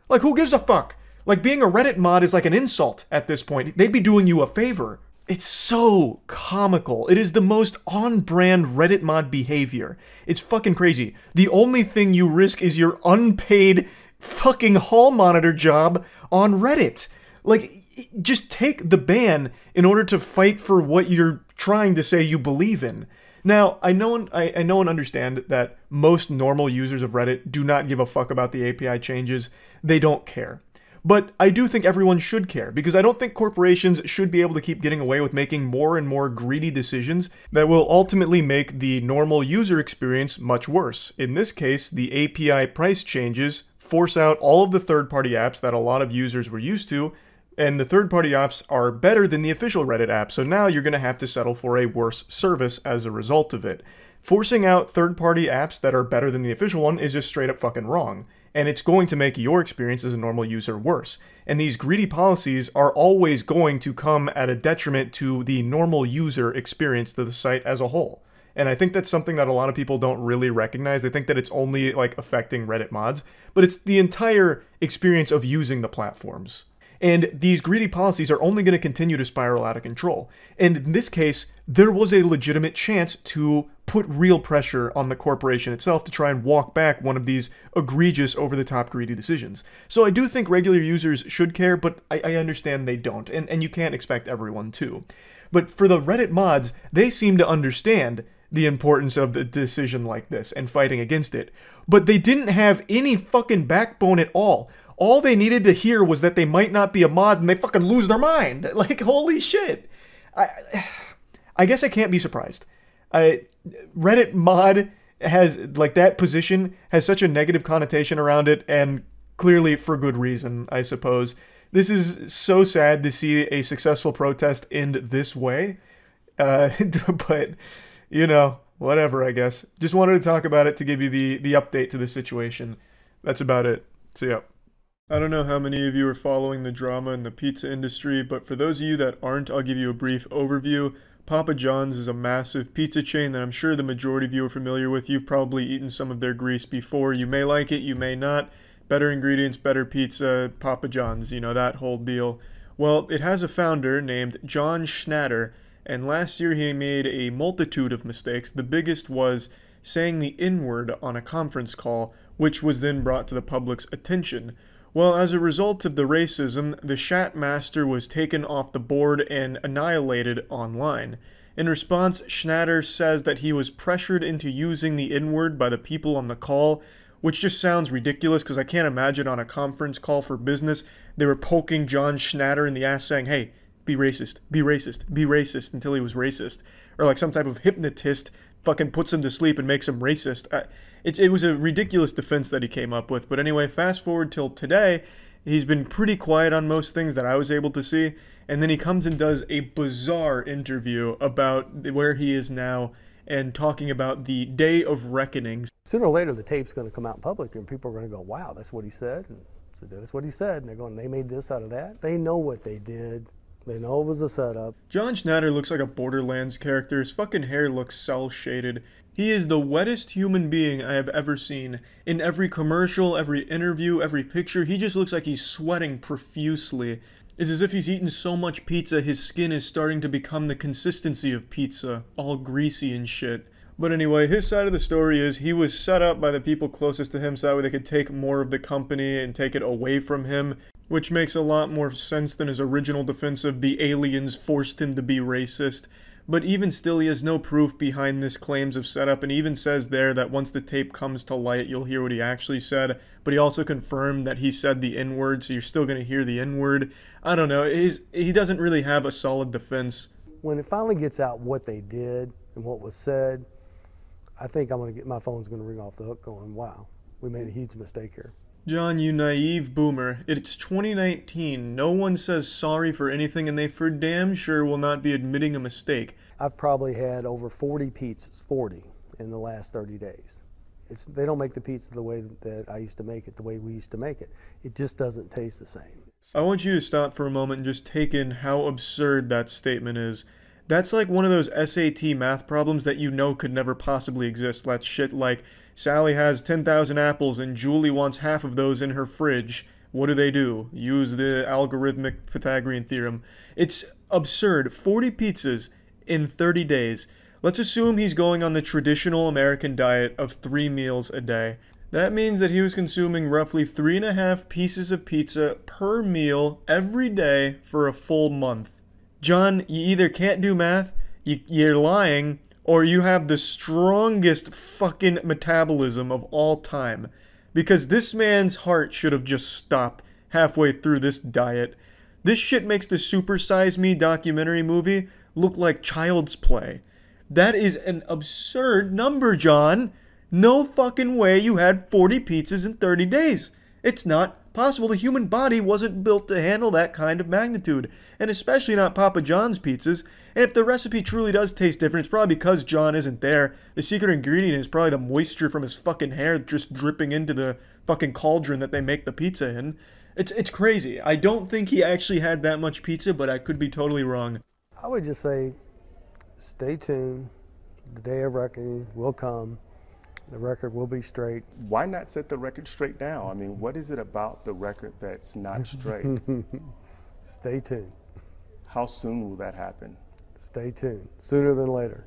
Like, who gives a fuck? Like, being a Reddit mod is like an insult at this point. They'd be doing you a favor. It's so comical. It is the most on-brand Reddit mod behavior. It's fucking crazy. The only thing you risk is your unpaid fucking hall monitor job on Reddit. Like, just take the ban in order to fight for what you're trying to say you believe in. Now, I know and understand that most normal users of Reddit do not give a fuck about the API changes. They don't care. But I do think everyone should care, because I don't think corporations should be able to keep getting away with making more and more greedy decisions that will ultimately make the normal user experience much worse. In this case, the API price changes force out all of the third-party apps that a lot of users were used to, and the third-party apps are better than the official Reddit app, so now you're going to have to settle for a worse service as a result of it. Forcing out third-party apps that are better than the official one is just straight up fucking wrong. And it's going to make your experience as a normal user worse. And these greedy policies are always going to come at a detriment to the normal user experience to the site as a whole. And I think that's something that a lot of people don't really recognize. They think that it's only like affecting Reddit mods, but it's the entire experience of using the platforms. And these greedy policies are only going to continue to spiral out of control. And in this case, there was a legitimate chance to put real pressure on the corporation itself to try and walk back one of these egregious, over-the-top greedy decisions. So I do think regular users should care, but I understand they don't, and you can't expect everyone to. But for the Reddit mods, they seem to understand the importance of the decision like this and fighting against it. But they didn't have any fucking backbone at all. All they needed to hear was that they might not be a mod and they fucking lose their mind. Like, holy shit. I guess I can't be surprised. Reddit mod has, like, that position has such a negative connotation around it, and clearly for good reason, I suppose. This is so sad to see a successful protest end this way. But, you know, whatever, I guess. Just wanted to talk about it to give you the update to the situation. That's about it. So, yeah. I don't know how many of you are following the drama in the pizza industry, but for those of you that aren't, I'll give you a brief overview. Papa John's is a massive pizza chain that I'm sure the majority of you are familiar with. You've probably eaten some of their grease before. You may like it, you may not. Better ingredients, better pizza, Papa John's, you know, that whole deal. Well, it has a founder named John Schnatter, and last year he made a multitude of mistakes. The biggest was saying the N-word on a conference call, which was then brought to the public's attention. Well, as a result of the racism, the Shat Master was taken off the board and annihilated online. In response, Schnatter says that he was pressured into using the N-word by the people on the call, which just sounds ridiculous because I can't imagine on a conference call for business they were poking John Schnatter in the ass saying, hey, be racist, be racist, be racist, until he was racist. Or like some type of hypnotist fucking puts him to sleep and makes him racist. It was a ridiculous defense that he came up with. But anyway, fast forward till today, he's been pretty quiet on most things that I was able to see. And then he comes and does a bizarre interview about where he is now and talking about the day of reckoning. Sooner or later, the tape's going to come out in public and people are going to go, wow, that's what he said. And so that's what he said. And they're going, they made this out of that. They know what they did. They know it was a setup. John Schnatter looks like a Borderlands character. His fucking hair looks cel-shaded. He is the wettest human being I have ever seen. In every commercial, every interview, every picture, he just looks like he's sweating profusely. It's as if he's eaten so much pizza, his skin is starting to become the consistency of pizza, all greasy and shit. But anyway, his side of the story is he was set up by the people closest to him so that way they could take more of the company and take it away from him, which makes a lot more sense than his original defense of the aliens forced him to be racist. But even still, he has no proof behind this claims of setup, and he even says there that once the tape comes to light, you'll hear what he actually said. But he also confirmed that he said the N-word, so you're still going to hear the N-word. I don't know. He doesn't really have a solid defense. When it finally gets out what they did and what was said, I think my phone's going to ring off the hook going, wow, we made a huge mistake here. John, you naive boomer. It's 2019. No one says sorry for anything, and they for damn sure will not be admitting a mistake. I've probably had over 40 pizzas, 40, in the last 30 days. They don't make the pizza the way that I used to make it, the way we used to make it. It just doesn't taste the same. I want you to stop for a moment and just take in how absurd that statement is. That's like one of those SAT math problems that you know could never possibly exist. That shit like, Sally has 10,000 apples and Julie wants half of those in her fridge. What do? Use the algorithmic Pythagorean theorem. It's absurd. 40 pizzas in 30 days. Let's assume he's going on the traditional American diet of 3 meals a day. That means that he was consuming roughly 3.5 pieces of pizza per meal every day for a full month. John, you either can't do math, you're lying, or you have the strongest fucking metabolism of all time. Because this man's heart should have just stopped halfway through this diet. This shit makes the Super Size Me documentary movie look like child's play. That is an absurd number, John. No fucking way you had 40 pizzas in 30 days. It's not possible. The human body wasn't built to handle that kind of magnitude. And especially not Papa John's pizzas. And if the recipe truly does taste different, it's probably because John isn't there. The secret ingredient is probably the moisture from his fucking hair just dripping into the fucking cauldron that they make the pizza in. It's crazy. I don't think he actually had that much pizza, but I could be totally wrong. I would just say, stay tuned. The day of reckoning will come. The record will be straight. Why not set the record straight now? I mean, what is it about the record that's not straight? Stay tuned. How soon will that happen? Stay tuned. Sooner than later.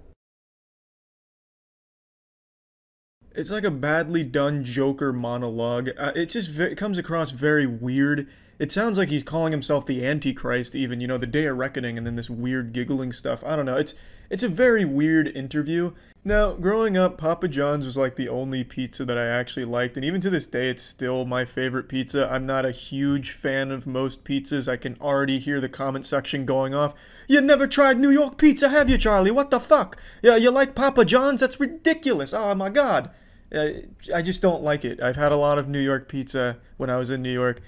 It's like a badly done Joker monologue. It comes across very weird. It sounds like he's calling himself the Antichrist even, you know, the Day of Reckoning and then this weird giggling stuff. I don't know. It's a very weird interview. Now, growing up, Papa John's was like the only pizza that I actually liked, and even to this day, it's still my favorite pizza. I'm not a huge fan of most pizzas. I can already hear the comment section going off. You never tried New York pizza, have you, Charlie? What the fuck? Yeah, you like Papa John's? That's ridiculous. Oh my God. I just don't like it. I've had a lot of New York pizza when I was in New York.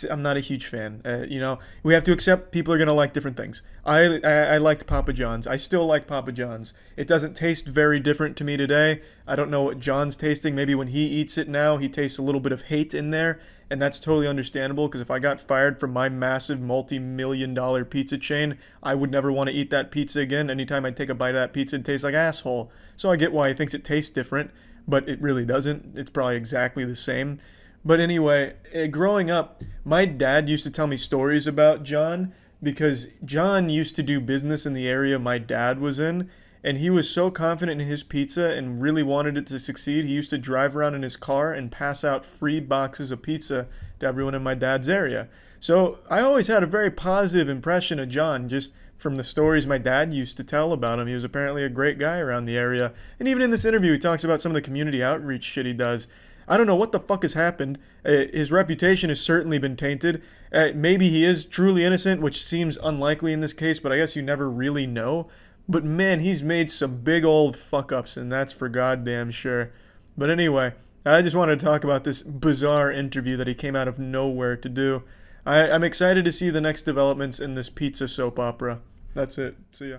I'm not a huge fan. You know, we have to accept people are going to like different things. I liked Papa John's. I still like Papa John's. It doesn't taste very different to me today. I don't know what John's tasting. Maybe when he eats it now, he tastes a little bit of hate in there. And that's totally understandable, because if I got fired from my massive multi-million-dollar pizza chain, I would never want to eat that pizza again. Anytime I take a bite of that pizza, it tastes like asshole. So I get why he thinks it tastes different, but it really doesn't. It's probably exactly the same. But anyway, growing up, my dad used to tell me stories about John, because John used to do business in the area my dad was in, and he was so confident in his pizza and really wanted it to succeed, he used to drive around in his car and pass out free boxes of pizza to everyone in my dad's area. So I always had a very positive impression of John, just from the stories my dad used to tell about him. He was apparently a great guy around the area. And even in this interview, he talks about some of the community outreach shit he does. I don't know what the fuck has happened. His reputation has certainly been tainted. Maybe he is truly innocent, which seems unlikely in this case, but I guess you never really know. But man, he's made some big old fuck-ups, and that's for goddamn sure. But anyway, I just wanted to talk about this bizarre interview that he came out of nowhere to do. I'm excited to see the next developments in this pizza soap opera. That's it. See ya.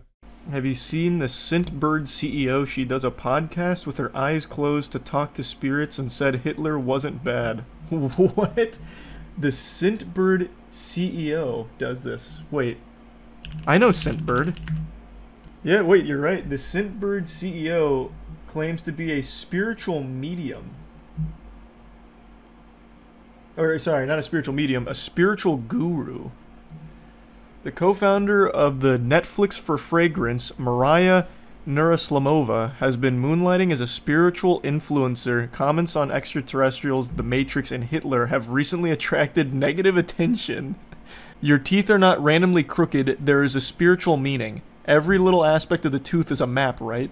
Have you seen the Scentbird CEO? She does a podcast with her eyes closed to talk to spirits and said Hitler wasn't bad. What? The Scentbird CEO does this. Wait. I know Scentbird. Yeah, wait, you're right. The Scentbird CEO claims to be a spiritual medium. Or, sorry, not a spiritual medium, a spiritual guru. The co-founder of the Netflix for Fragrance, Mariah Nuraslamova, has been moonlighting as a spiritual influencer. Comments on extraterrestrials, The Matrix, and Hitler have recently attracted negative attention. Your teeth are not randomly crooked, there is a spiritual meaning. Every little aspect of the tooth is a map, right?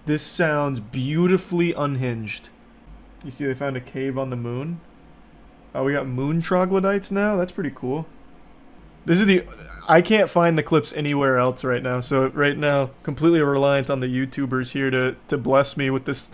This sounds beautifully unhinged. You see they found a cave on the moon? Oh, we got moon troglodytes now? That's pretty cool. This is I can't find the clips anywhere else right now, so right now, completely reliant on the YouTubers here to bless me with this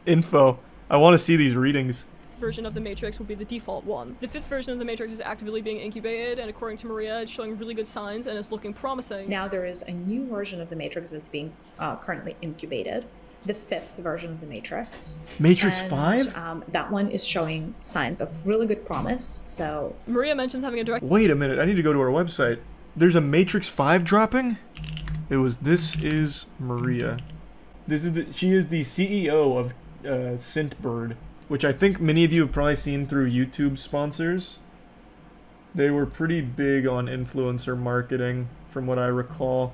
info. I want to see these readings. Version of the Matrix will be the default one. The 5th version of the Matrix is actively being incubated, and according to Maria, it's showing really good signs and is looking promising. Now there is a new version of the Matrix that's being currently incubated. The 5th version of the Matrix. Matrix and, 5? That one is showing signs of really good promise, so... Maria mentions having a direct... Wait a minute, I need to go to our website. There's a Matrix 5 dropping? This is Maria. She is the CEO of Scentbird, which I think many of you have probably seen through YouTube sponsors. They were pretty big on influencer marketing, from what I recall.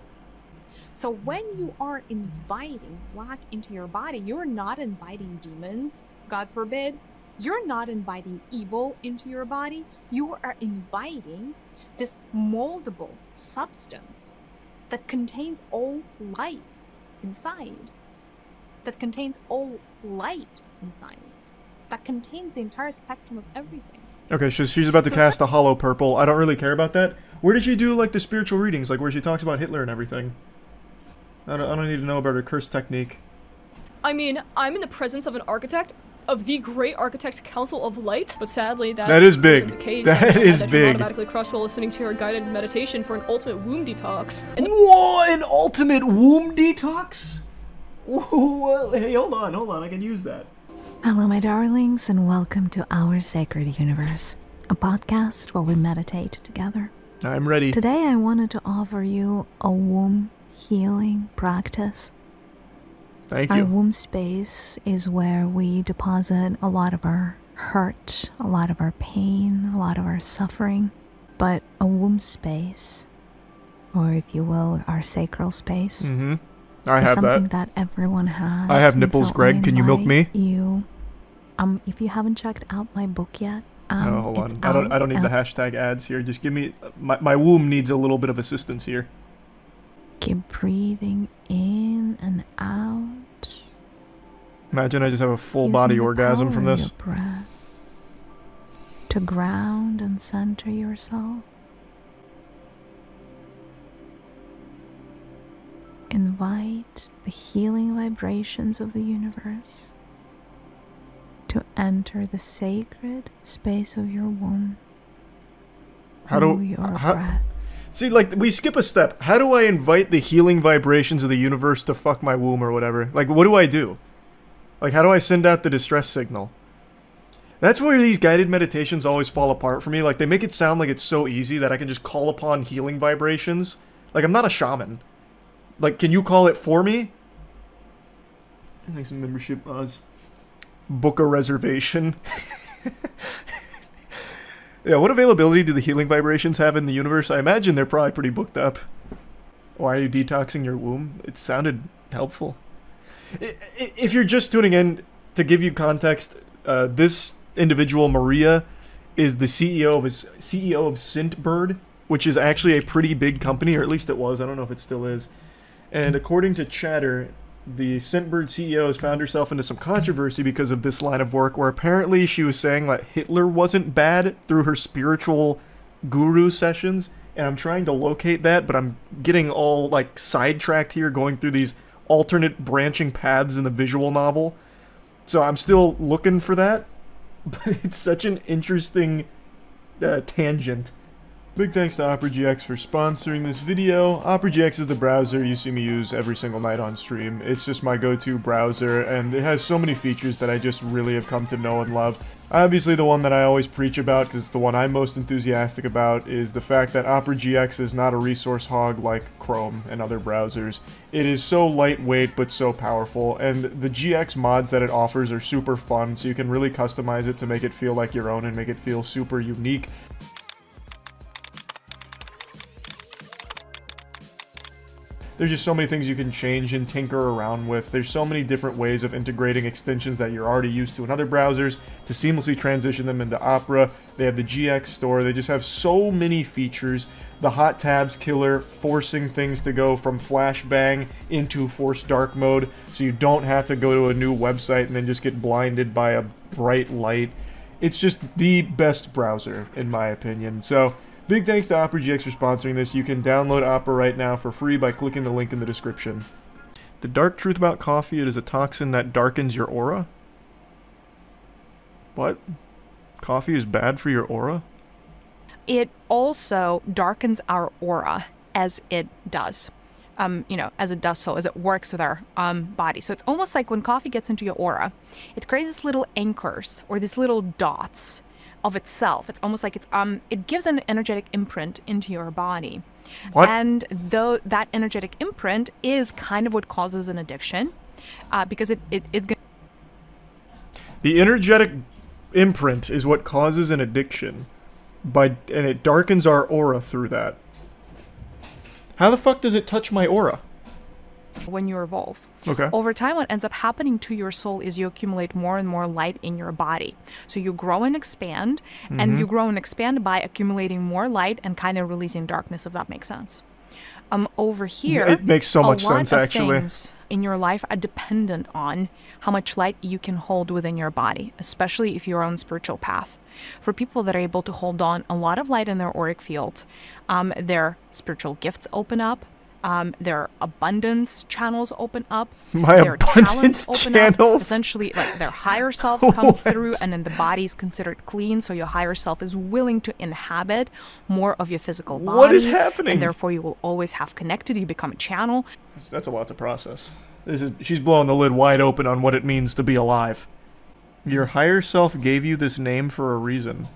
So when you are inviting black into your body, you're not inviting demons, God forbid. You're not inviting evil into your body. You are inviting this moldable substance that contains all life inside, that contains all light inside, that contains the entire spectrum of everything. Okay, so she's about to cast a hollow purple. I don't really care about that. Where did she do, like, the spiritual readings? Like, where she talks about Hitler and everything? I don't need to know about her curse technique. I mean, I'm in the presence of an architect, of the Great Architects Council of Light, but sadly that is big. The case. That is that big. Automatically crushed while listening to her guided meditation for an ultimate womb detox. And whoa, an ultimate womb detox? Whoa, hey, hold on, I can use that. Hello, my darlings, and welcome to Our Sacred Universe, a podcast where we meditate together. I'm ready. Today, I wanted to offer you a womb healing practice. Thank you. Our womb space is where we deposit a lot of our hurt, a lot of our pain, a lot of our suffering. But a womb space, or if you will, our sacral space, I have something that everyone has. I have nipples, Greg. Can you milk me? If you haven't checked out my book yet, no, hold on. I don't need the hashtag ads here. Just give me my womb needs a little bit of assistance here. Keep breathing in and out. Imagine I just have a full body orgasm from this. Your breath to ground and center yourself. Invite the healing vibrations of the universe to enter the sacred space of your womb. See, like, we skip a step. How do I invite the healing vibrations of the universe to fuck my womb or whatever? Like, what do I do? Like, how do I send out the distress signal? That's where these guided meditations always fall apart for me. Like, they make it sound like it's so easy that I can just call upon healing vibrations. Like, I'm not a shaman. Like, can you call it for me? Thanks for membership, Oz. Book a reservation. Yeah, what availability do the healing vibrations have in the universe? I imagine they're probably pretty booked up. Why are you detoxing your womb? It sounded helpful. If you're just tuning in, to give you context, this individual, Maria, is the CEO of Scentbird, which is actually a pretty big company, or at least it was. I don't know if it still is. And according to Chatter, the Scentbird CEO has found herself into some controversy because of this line of work, where apparently she was saying that Hitler wasn't bad through her spiritual guru sessions, and I'm trying to locate that, but I'm getting all, like, sidetracked here, going through these alternate branching paths in the visual novel. So I'm still looking for that, but it's such an interesting tangent. Big thanks to OperaGX for sponsoring this video. OperaGX is the browser you see me use every single night on stream. It's just my go-to browser, and it has so many features that I just really have come to know and love. Obviously, the one that I always preach about, because it's the one I'm most enthusiastic about, is the fact that OperaGX is not a resource hog like Chrome and other browsers. It is so lightweight but so powerful, and the GX mods that it offers are super fun, so you can really customize it to make it feel like your own and make it feel super unique. There's just so many things you can change and tinker around with. There's so many different ways of integrating extensions that you're already used to in other browsers to seamlessly transition them into Opera. They have the GX store. They just have so many features. The hot tabs killer, forcing things to go from flashbang into forced dark mode, so you don't have to go to a new website and then just get blinded by a bright light. It's just the best browser, in my opinion. So, big thanks to OperaGX for sponsoring this. You can download Opera right now for free by clicking the link in the description. The dark truth about coffee, it is a toxin that darkens your aura? What? Coffee is bad for your aura? It also darkens our aura as it does. As it does so, as it works with our body. So it's almost like when coffee gets into your aura, it creates these little anchors or these little dots of itself. It's almost like it gives an energetic imprint into your body. What? And though that energetic imprint is kind of what causes an addiction, because it's gonna... The energetic imprint is what causes an addiction, and it darkens our aura through that. How the fuck does it touch my aura? when you evolve. Okay. Over time, what ends up happening to your soul is you accumulate more and more light in your body. So you grow and expand, and you grow and expand by accumulating more light and kind of releasing darkness, if that makes sense. Over here, it makes so much sense, a lot of actually. things in your life are dependent on how much light you can hold within your body, especially if you're on spiritual path. For people that are able to hold on a lot of light in their auric fields, their spiritual gifts open up. Their abundance channels open up. Their talents open channels? up. Essentially, like their higher selves come through, and then the body is considered clean, so your higher self is willing to inhabit more of your physical body. What is happening? And therefore, you will always have connected. You become a channel. That's a lot to process. She's blowing the lid wide open on what it means to be alive. Your higher self gave you this name for a reason.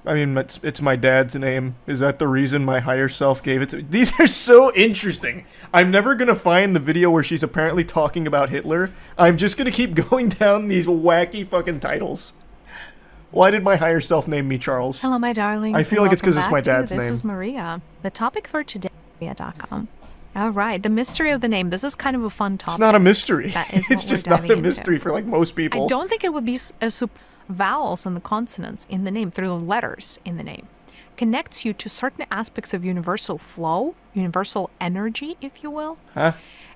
I mean, it's my dad's name. Is that the reason my higher self gave it to me? These are so interesting. I'm never going to find the video where she's apparently talking about Hitler. I'm just going to keep going down these wacky fucking titles. Why did my higher self name me Charles? Hello, my darlings. I feel like it's because it's my dad's name. This is Maria. The topic for today is Maria.com. All right, the mystery of the name. This is kind of a fun topic. It's not a mystery. That is it's just not a mystery for like most people. I don't think it would be vowels and the consonants in the name, through the letters in the name, connects you to certain aspects of universal flow, universal energy, if you will. Huh?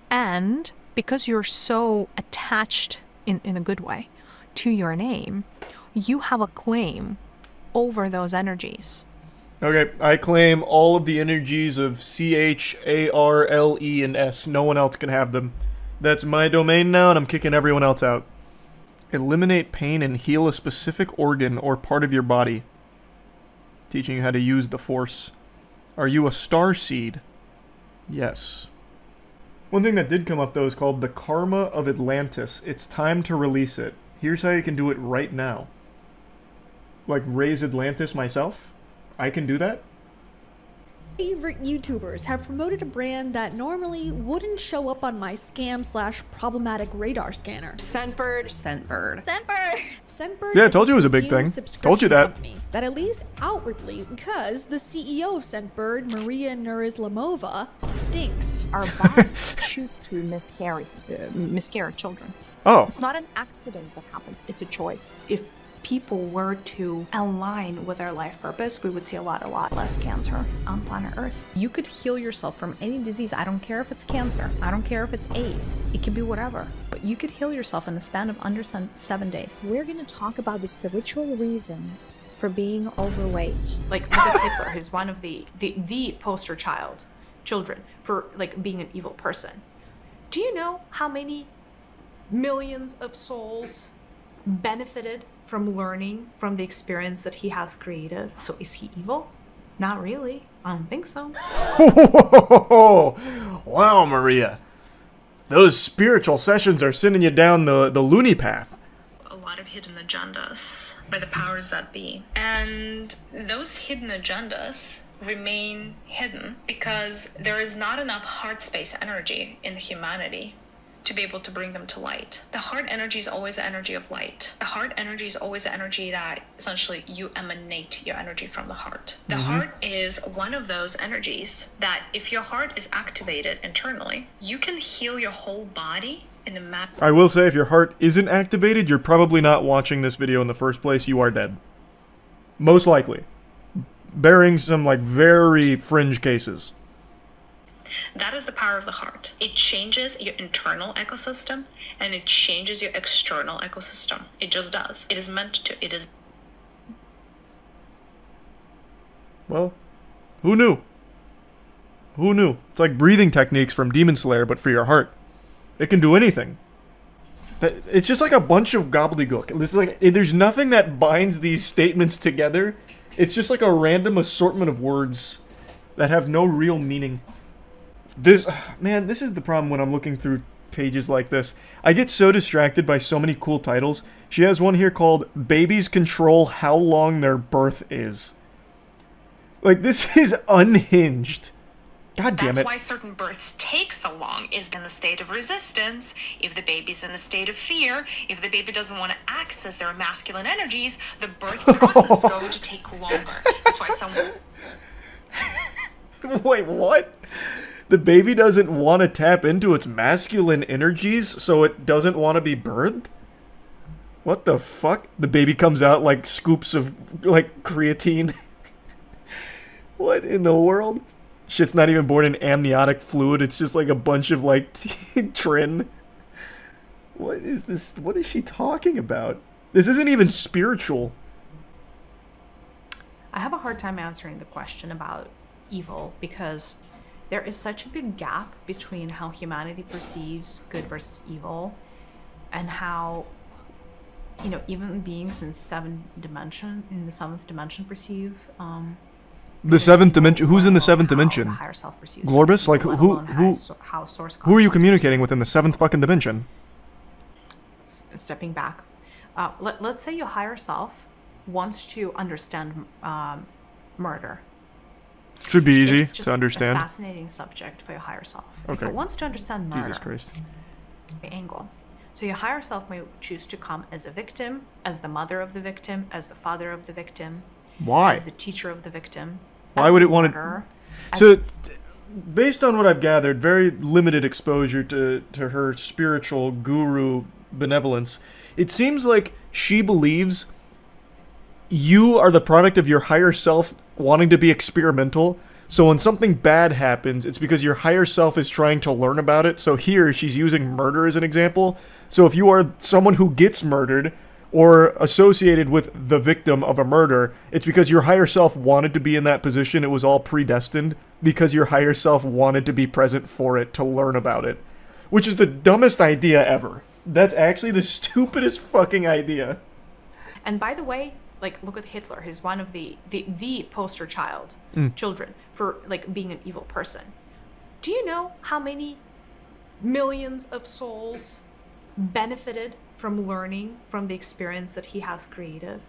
And because you're so attached, in a good way, to your name, you have a claim over those energies. Okay, I claim all of the energies of C-H-A-R-L-E and S. No one else can have them. That's my domain now, and I'm kicking everyone else out. Eliminate pain and heal a specific organ or part of your body. Teaching you how to use the Force. Are you a star seed? Yes. One thing that did come up, though, is called the Karma of Atlantis. It's time to release it. Here's how you can do it right now. Like, raise Atlantis myself? I can do that? Favorite YouTubers have promoted a brand that normally wouldn't show up on my scam/problematic radar scanner. Scentbird. Scentbird. Yeah, I told you it was a big thing. Told you that. That at least outwardly, because the CEO of Scentbird, Maria Nurislamova, stinks. Our bodies choose to miscarry children. Oh. It's not an accident that happens. It's a choice. If people were to align with their life purpose, we would see a lot less cancer on planet Earth. You could heal yourself from any disease. I don't care if it's cancer. I don't care if it's AIDS. It could be whatever. But you could heal yourself in the span of under 7 days. We're going to talk about the spiritual reasons for being overweight. Like Hitler, who's one of the poster children for like being an evil person. Do you know how many millions of souls benefited from learning from the experience that he has created? So is he evil? Not really. I don't think so. Wow, Maria. Those spiritual sessions are sending you down the loony path. A lot of hidden agendas by the powers that be. And those hidden agendas remain hidden because there is not enough heart space energy in humanity to be able to bring them to light. The heart energy is always the energy of light. The heart energy is always the energy that essentially you emanate your energy from the heart. The heart is one of those energies that if your heart is activated internally, you can heal your whole body in a matter. I will say, if your heart isn't activated, you're probably not watching this video in the first place. You are dead. Most likely. Bearing some like very fringe cases. That is the power of the heart. It changes your internal ecosystem and it changes your external ecosystem. It just does. It is meant to. It is. Well, who knew? Who knew? It's like breathing techniques from Demon Slayer, but for your heart. It can do anything. It's just like a bunch of gobbledygook. It's like, there's nothing that binds these statements together. It's just like a random assortment of words that have no real meaning. This is the problem when I'm looking through pages like this. I get so distracted by so many cool titles. She has one here called Babies Control How Long Their Birth Is. Like, this is unhinged. God damn it. That's why certain births take so long, is in the state of resistance. If the baby's in a state of fear, if the baby doesn't want to access their masculine energies, the birth process is going to take longer. That's why someone... Wait, what? The baby doesn't want to tap into its masculine energies, so it doesn't want to be birthed? What the fuck? The baby comes out like scoops of, like, creatine. What in the world? Shit's not even born in amniotic fluid, it's just like a bunch of, like, trin. What is this? What is she talking about? This isn't even spiritual. I have a hard time answering the question about evil because there is such a big gap between how humanity perceives good versus evil and how, you know, even beings in the seventh dimension perceive. The seventh dimension? Who's in the seventh dimension? The higher self perceives. Glorbus? Like, who are you communicating with in the seventh fucking dimension? Stepping back. Let's say your higher self wants to understand murder. Should be easy it's just to understand. A fascinating subject for your higher self. Okay. If it wants to understand murder, Jesus Christ. Angle. So your higher self may choose to come as a victim, as the mother of the victim, as the father of the victim. Why? As the teacher of the victim. Why would it want to? So, based on what I've gathered, very limited exposure to her spiritual guru benevolence, it seems like she believes you are the product of your higher self wanting to be experimental. So when something bad happens, it's because your higher self is trying to learn about it. So here, she's using murder as an example. So if you are someone who gets murdered or associated with the victim of a murder, it's because your higher self wanted to be in that position. It was all predestined because your higher self wanted to be present for it, to learn about it. Which is the dumbest idea ever. That's actually the stupidest fucking idea. And by the way, like, look at Hitler. He's one of the poster children for, like, being an evil person. Do you know how many millions of souls benefited from learning from the experience that he has created?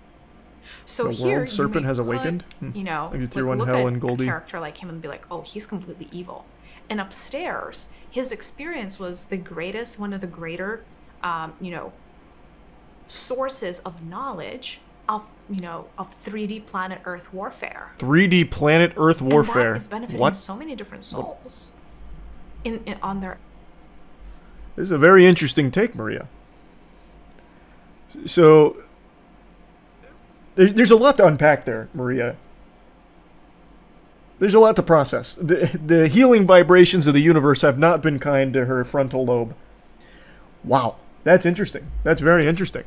So the here, world serpent has awakened. You know, like tier look one hell at and Goldie. A character like him and be like, oh, he's completely evil. And upstairs, his experience was the greatest, one of the greater, you know, sources of knowledge of, you know, of 3D planet Earth warfare. 3D planet Earth warfare. And that is benefiting what? So many different souls on their. This is a very interesting take, Maria. So there's a lot to unpack there, Maria. There's a lot to process. The healing vibrations of the universe have not been kind to her frontal lobe. Wow, that's interesting. That's very interesting.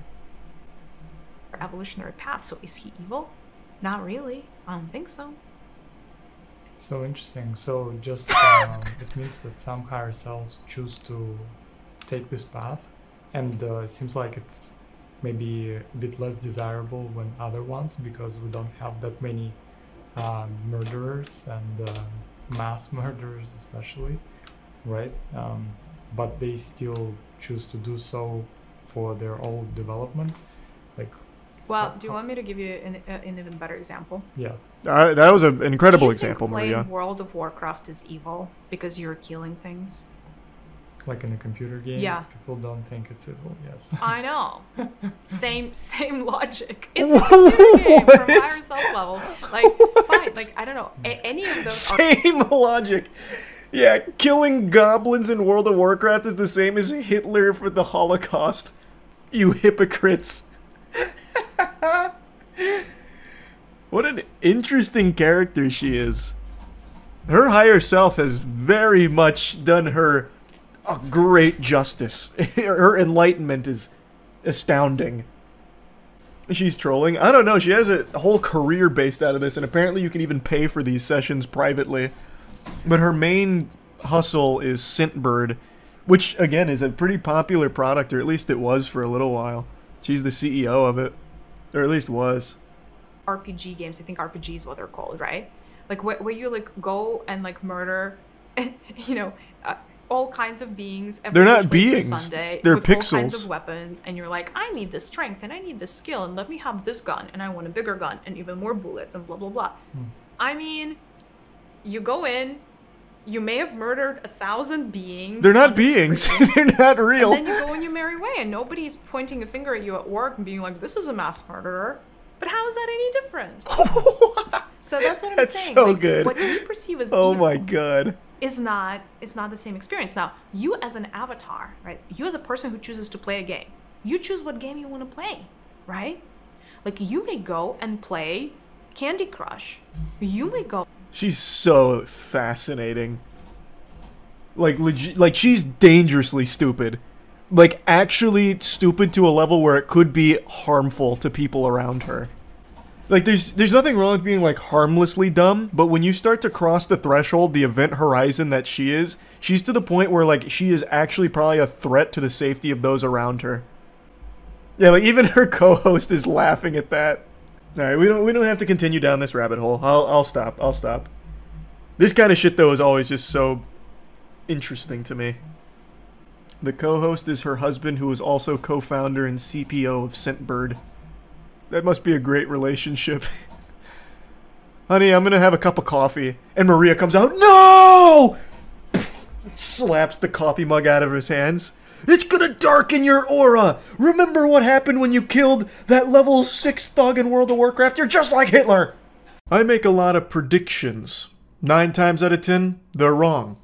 Evolutionary path. So is he evil? Not really. I don't think so. So interesting. So just it means that some higher selves choose to take this path, and it seems like it's maybe a bit less desirable than other ones because we don't have that many murderers and mass murderers especially, right? But they still choose to do so for their own development. Like, well, do you want me to give you an even better example? Yeah. That was an incredible example, Maria. Maria. Playing World of Warcraft is evil because you're killing things. Like in a computer game, yeah. People don't think it's evil. Yes. I know. Same logic. It's a computer game from higher self level. Like, fine. Like, I don't know. Any of those. Same logic. Yeah, killing goblins in World of Warcraft is the same as Hitler for the Holocaust. You hypocrites. What an interesting character she is. Her higher self has very much done her a great justice. Her enlightenment is astounding. She's trolling. I don't know. She has a whole career based out of this, and apparently you can even pay for these sessions privately. But her main hustle is Scentbird, which, again, is a pretty popular product, or at least it was for a little while. She's the CEO of it. Or at least was. RPG games, I think RPG is what they're called, right? Like, where you, like, go and, like, murder, you know, all kinds of beings. They're not beings. Sunday, they're with pixels. All kinds of weapons, and you're like, I need this strength, and I need this skill, and let me have this gun, and I want a bigger gun, and even more bullets, and blah, blah, blah. I mean, you go in, you may have murdered 1,000 beings. They're not beings. They're not real. And then you go on your merry way, and nobody's pointing a finger at you at work and being like, this is a mass murderer. But how is that any different? So that's what I'm saying. That's so like, good. What we perceive as oh evil my god. is not the same experience. Now, you as an avatar, right? You as a person who chooses to play a game, you choose what game you want to play, right? Like, you may go and play Candy Crush. You may go. She's so fascinating. Like she's dangerously stupid. Like, actually stupid to a level where it could be harmful to people around her. Like, there's nothing wrong with being, like, harmlessly dumb, but when you start to cross the threshold, the event horizon that she's to the point where, like, she is actually probably a threat to the safety of those around her. Yeah, like, even her co-host is laughing at that. Alright, we don't have to continue down this rabbit hole. I'll stop. This kind of shit, though, is always just so interesting to me. The co-host is her husband, who is also co-founder and CPO of Scentbird. That must be a great relationship. Honey, I'm gonna have a cup of coffee. And Maria comes out, no! Slaps the coffee mug out of his hands. It's gonna darken your aura! Remember what happened when you killed that level 6 thug in World of Warcraft? You're just like Hitler! I make a lot of predictions. 9 times out of 10, they're wrong.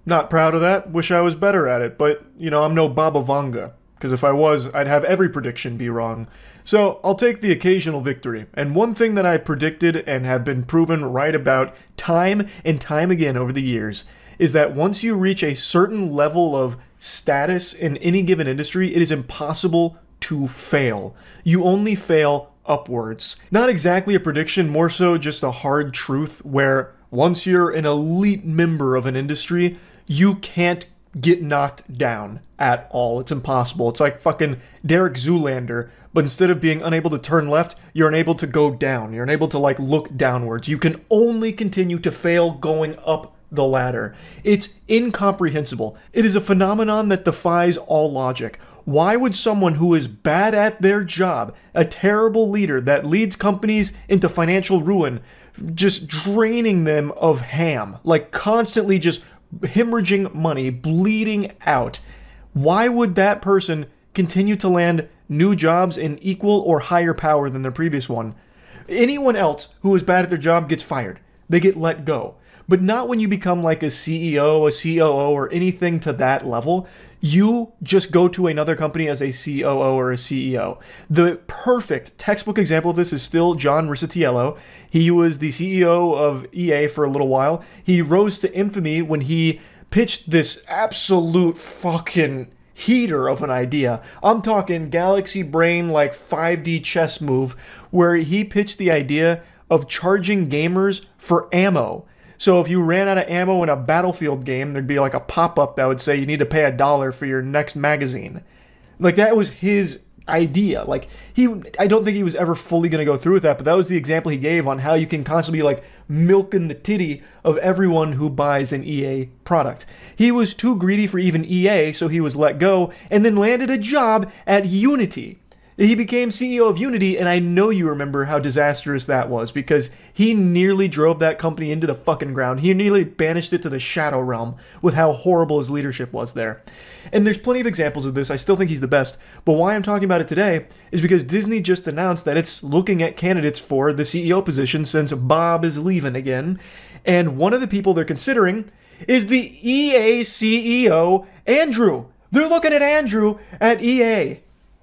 Not proud of that, wish I was better at it, but, you know, I'm no Baba Vanga. Because if I was, I'd have every prediction be wrong. So, I'll take the occasional victory. And one thing that I predicted and have been proven right about time and time again over the years is that once you reach a certain level of status in any given industry, it is impossible to fail. You only fail upwards. Not exactly a prediction, more so just a hard truth where once you're an elite member of an industry, you can't get knocked down at all. It's impossible. It's like fucking Derek Zoolander, but instead of being unable to turn left, you're unable to go down. You're unable to, like, look downwards. You can only continue to fail going up the ladder. It's incomprehensible. It is a phenomenon that defies all logic. Why would someone who is bad at their job, a terrible leader that leads companies into financial ruin, just draining them of ham, like constantly just hemorrhaging money, bleeding out, why would that person continue to land new jobs in equal or higher power than their previous one? Anyone else who is bad at their job gets fired. They get let go. But not when you become like a CEO, a COO, or anything to that level. You just go to another company as a COO or a CEO. The perfect textbook example of this is still John Riccitiello. He was the CEO of EA for a little while. He rose to infamy when he pitched this absolute fucking heater of an idea. I'm talking galaxy brain, like 5D chess move, where he pitched the idea of charging gamers for ammo. So if you ran out of ammo in a Battlefield game, there'd be like a pop-up that would say you need to pay $1 for your next magazine. Like, that was his idea. Like, I don't think he was ever fully going to go through with that, but that was the example he gave on how you can constantly be like milking the titty of everyone who buys an EA product. He was too greedy for even EA, so he was let go, and then landed a job at Unity. He became CEO of Unity, and I know you remember how disastrous that was, because he nearly drove that company into the fucking ground. He nearly banished it to the Shadow Realm with how horrible his leadership was there. And there's plenty of examples of this. I still think he's the best. But why I'm talking about it today is because Disney just announced that it's looking at candidates for the CEO position since Bob is leaving again. And one of the people they're considering is the EA CEO, Andrew. They're looking at Andrew at EA.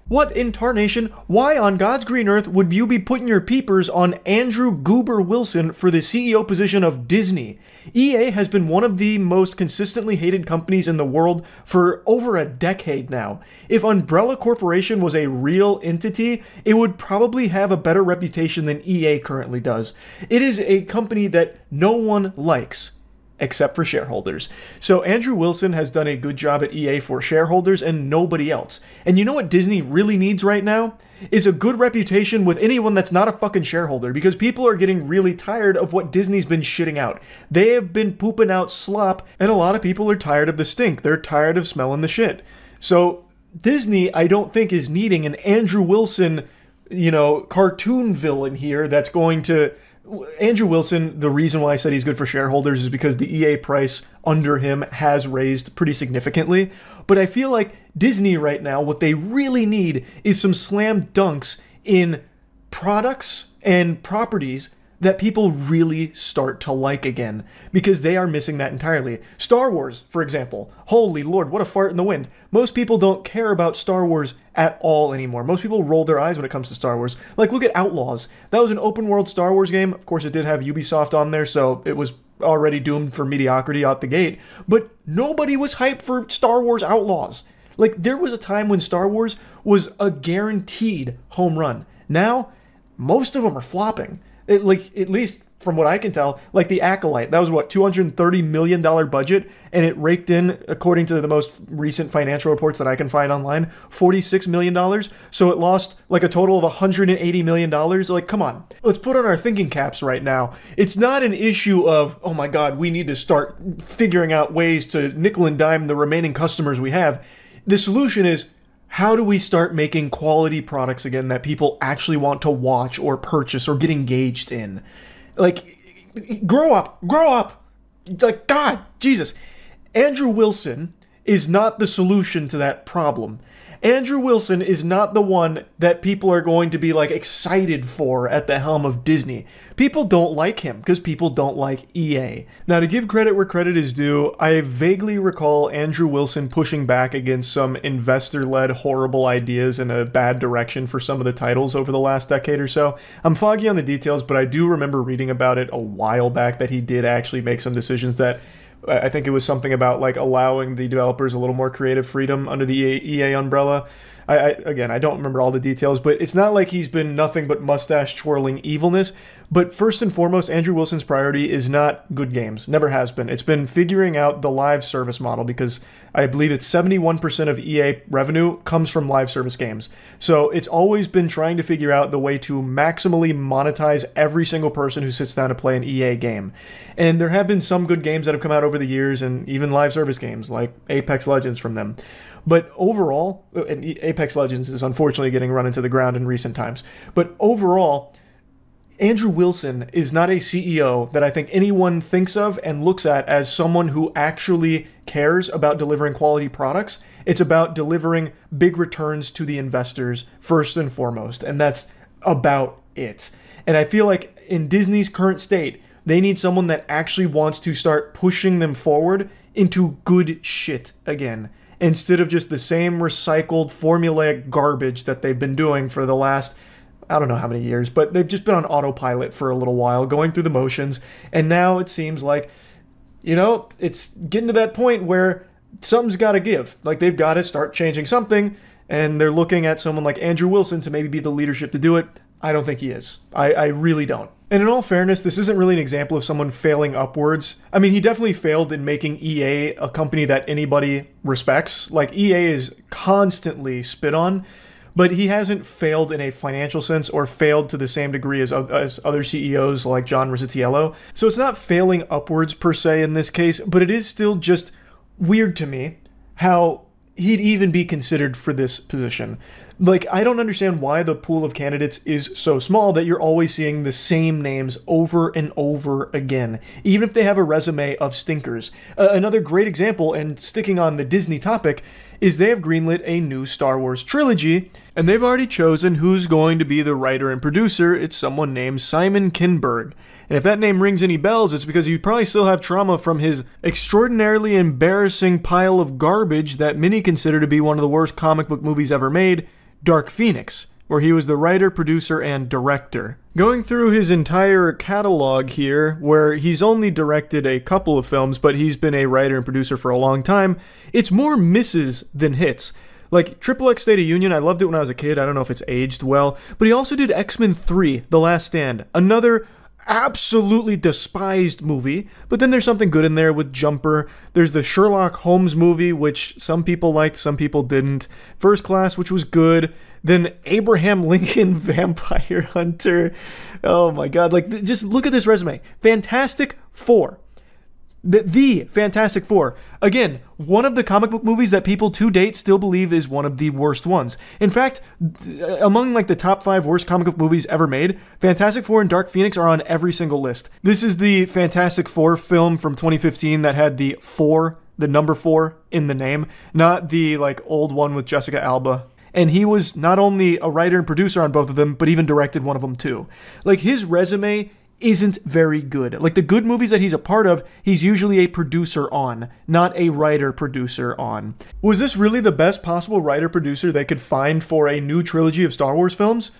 What in tarnation? Why on God's green earth would you be putting your peepers on Andrew Goober Wilson for the CEO position of Disney? EA has been one of the most consistently hated companies in the world for over a decade now. If Umbrella Corporation was a real entity, it would probably have a better reputation than EA currently does. It is a company that no one likes, except for shareholders. So Andrew Wilson has done a good job at EA for shareholders and nobody else. And you know what Disney really needs right now? Is a good reputation with anyone that's not a fucking shareholder, because people are getting really tired of what Disney's been shitting out. They have been pooping out slop, and a lot of people are tired of the stink. They're tired of smelling the shit. So Disney, I don't think, is needing an Andrew Wilson, cartoon villain here that's going to... Andrew Wilson, the reason why I said he's good for shareholders is because the EA price under him has raised pretty significantly. But I feel like Disney right now, what they really need is some slam dunks in products and properties that people really start to like again, because they are missing that entirely. Star Wars, for example. Holy Lord, what a fart in the wind. Most people don't care about Star Wars at all anymore. Most people roll their eyes when it comes to Star Wars. Like, look at Outlaws. That was an open world Star Wars game. Of course, it did have Ubisoft on there, so it was already doomed for mediocrity out the gate. But nobody was hyped for Star Wars Outlaws. Like, there was a time when Star Wars was a guaranteed home run. Now, most of them are flopping. At least from what I can tell, like The Acolyte, that was what, $230 million budget, and it raked in, according to the most recent financial reports that I can find online, $46 million. So it lost like a total of $180 million. Like, come on, let's put on our thinking caps right now. It's not an issue of, oh my God, we need to start figuring out ways to nickel and dime the remaining customers we have. The solution is, how do we start making quality products again that people actually want to watch or purchase or get engaged in? Like, grow up. Like, God, Jesus. Andrew Wilson is not the solution to that problem. Andrew Wilson is not the one that people are going to be like excited for at the helm of Disney. People don't like him because people don't like EA. Now, to give credit where credit is due, I vaguely recall Andrew Wilson pushing back against some investor-led horrible ideas in a bad direction for some of the titles over the last decade or so. I'm foggy on the details, but I do remember reading about it a while back that he did actually make some decisions that I think it was something about like allowing the developers a little more creative freedom under the EA umbrella. Again, I don't remember all the details, but it's not like he's been nothing but mustache twirling evilness. But first and foremost, Andrew Wilson's priority is not good games. Never has been. It's been figuring out the live service model, because I believe it's 71% of EA revenue comes from live service games. So it's always been trying to figure out the way to maximally monetize every single person who sits down to play an EA game. And there have been some good games that have come out over the years, and even live service games like Apex Legends from them. But overall, and Apex Legends is unfortunately getting run into the ground in recent times, but overall, Andrew Wilson is not a CEO that I think anyone thinks of and looks at as someone who actually cares about delivering quality products. It's about delivering big returns to the investors first and foremost, and that's about it. And I feel like in Disney's current state, they need someone that actually wants to start pushing them forward into good shit again, instead of just the same recycled formulaic garbage that they've been doing for the last, I don't know how many years, but they've just been on autopilot for a little while, going through the motions, and now it seems like, you know, it's getting to that point where something's got to give. Like, they've got to start changing something, and they're looking at someone like Andrew Wilson to maybe be the leadership to do it. I don't think he is. I really don't. And in all fairness, this isn't really an example of someone failing upwards. I mean, he definitely failed in making EA a company that anybody respects. Like, EA is constantly spit on, but he hasn't failed in a financial sense or failed to the same degree as other CEOs like John Rizzitiello. So it's not failing upwards per se in this case, but it is still just weird to me how he'd even be considered for this position. Like, I don't understand why the pool of candidates is so small that you're always seeing the same names over and over again, even if they have a resume of stinkers. Another great example, and sticking on the Disney topic, is they have greenlit a new Star Wars trilogy, and they've already chosen who's going to be the writer and producer. It's someone named Simon Kinberg. And if that name rings any bells, it's because you probably still have trauma from his extraordinarily embarrassing pile of garbage that many consider to be one of the worst comic book movies ever made, Dark Phoenix, where he was the writer, producer, and director. Going through his entire catalog here, where he's only directed a couple of films, but he's been a writer and producer for a long time, it's more misses than hits. Like, XXX State of Union, I loved it when I was a kid. I don't know if it's aged well, but he also did X-Men 3, The Last Stand, another absolutely despised movie, but then there's something good in there with Jumper. There's the Sherlock Holmes movie, which some people liked, some people didn't. First Class, which was good. Then Abraham Lincoln Vampire Hunter. Oh my God, like, just look at this resume. Fantastic Four. The Fantastic Four. Again, one of the comic book movies that people to date still believe is one of the worst ones. In fact, among like the top 5 worst comic book movies ever made, Fantastic Four and Dark Phoenix are on every single list. This is the Fantastic Four film from 2015 that had the number 4 in the name, not the like old one with Jessica Alba. And he was not only a writer and producer on both of them, but even directed one of them too. Like, his resume isn't very good. Like the good movies that he's a part of, he's usually a producer on, not a writer-producer on. Was this really the best possible writer-producer they could find for a new trilogy of Star Wars films?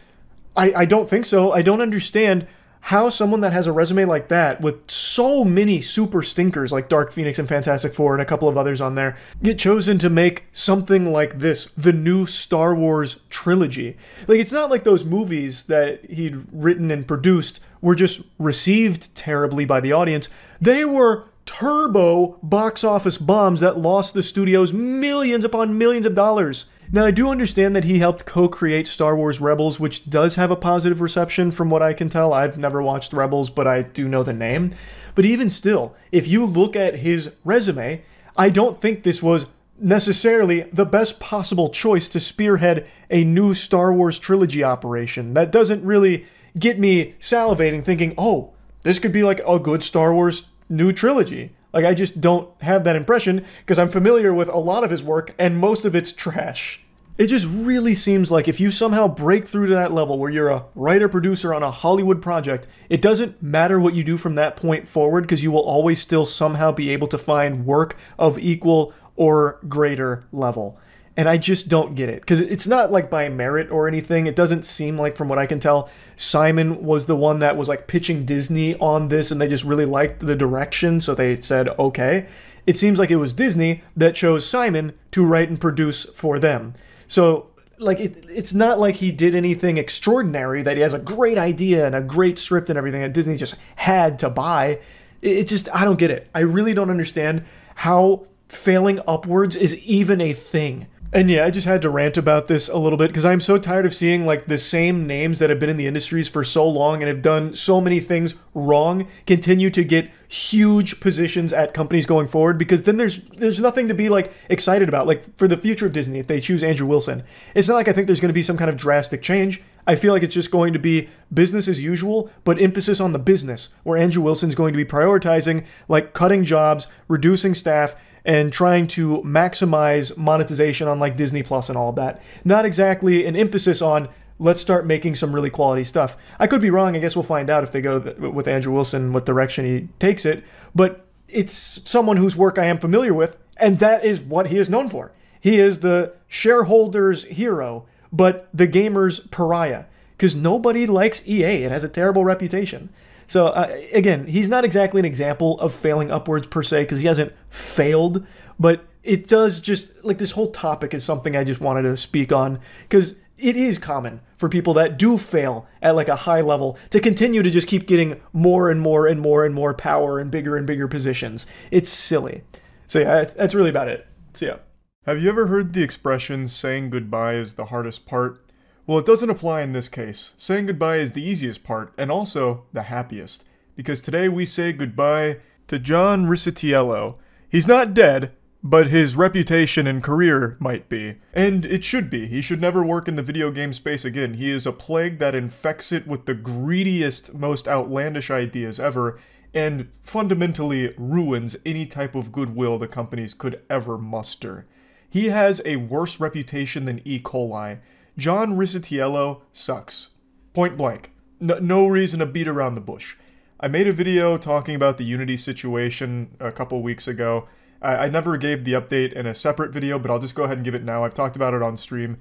I don't think so. I don't understand how someone that has a resume like that, with so many super stinkers like Dark Phoenix and Fantastic Four and a couple of others on there, get chosen to make something like this, the new Star Wars trilogy. Like, it's not like those movies that he'd written and produced were just received terribly by the audience. They were turbo box office bombs that lost the studios millions upon millions of dollars. Now, I do understand that he helped co-create Star Wars Rebels, which does have a positive reception from what I can tell. I've never watched Rebels, but I do know the name. But even still, if you look at his resume, I don't think this was necessarily the best possible choice to spearhead a new Star Wars trilogy operation. That doesn't really get me salivating thinking, oh, this could be like a good Star Wars new trilogy. Like, I just don't have that impression because I'm familiar with a lot of his work and most of it's trash. It just really seems like if you somehow break through to that level where you're a writer-producer on a Hollywood project, it doesn't matter what you do from that point forward because you will always still somehow be able to find work of equal or greater level. And I just don't get it because it's not like by merit or anything. It doesn't seem like, from what I can tell, Simon was the one that was like pitching Disney on this and they just really liked the direction, so they said okay. It seems like it was Disney that chose Simon to write and produce for them. So like it's not like he did anything extraordinary, that he has a great idea and a great script and everything that Disney just had to buy. It just, I don't get it. I really don't understand how failing upwards is even a thing. And yeah, I just had to rant about this a little bit because I'm so tired of seeing like the same names that have been in the industries for so long and have done so many things wrong continue to get huge positions at companies going forward, because then there's nothing to be like excited about. Like for the future of Disney, if they choose Andrew Wilson, it's not like I think there's going to be some kind of drastic change. I feel like it's just going to be business as usual, but emphasis on the business, where Andrew Wilson's going to be prioritizing like cutting jobs, reducing staff, and trying to maximize monetization on like Disney Plus and all of that. Not exactly an emphasis on let's start making some really quality stuff. I could be wrong. I guess we'll find out if they go with Andrew Wilson, what direction he takes it. But it's someone whose work I am familiar with, and that is what he is known for. He is the shareholders' hero, but the gamer's pariah, because nobody likes EA. It has a terrible reputation. So again, he's not exactly an example of failing upwards per se, because he hasn't failed, but it does just, like, this whole topic is something I just wanted to speak on, because it is common for people that do fail at like a high level to continue to just keep getting more and more and more and more power and bigger positions. It's silly. So yeah, that's really about it. So yeah. Have you ever heard the expression, saying goodbye is the hardest part? Well, it doesn't apply in this case. Saying goodbye is the easiest part, and also the happiest. Because today we say goodbye to John Riccitiello. He's not dead, but his reputation and career might be. And it should be. He should never work in the video game space again. He is a plague that infects it with the greediest, most outlandish ideas ever, and fundamentally ruins any type of goodwill the companies could ever muster. He has a worse reputation than E. coli. John Riccitiello sucks. Point blank. No reason to beat around the bush. I made a video talking about the Unity situation a couple weeks ago. I never gave the update in a separate video, but I'll just go ahead and give it now. I've talked about it on stream.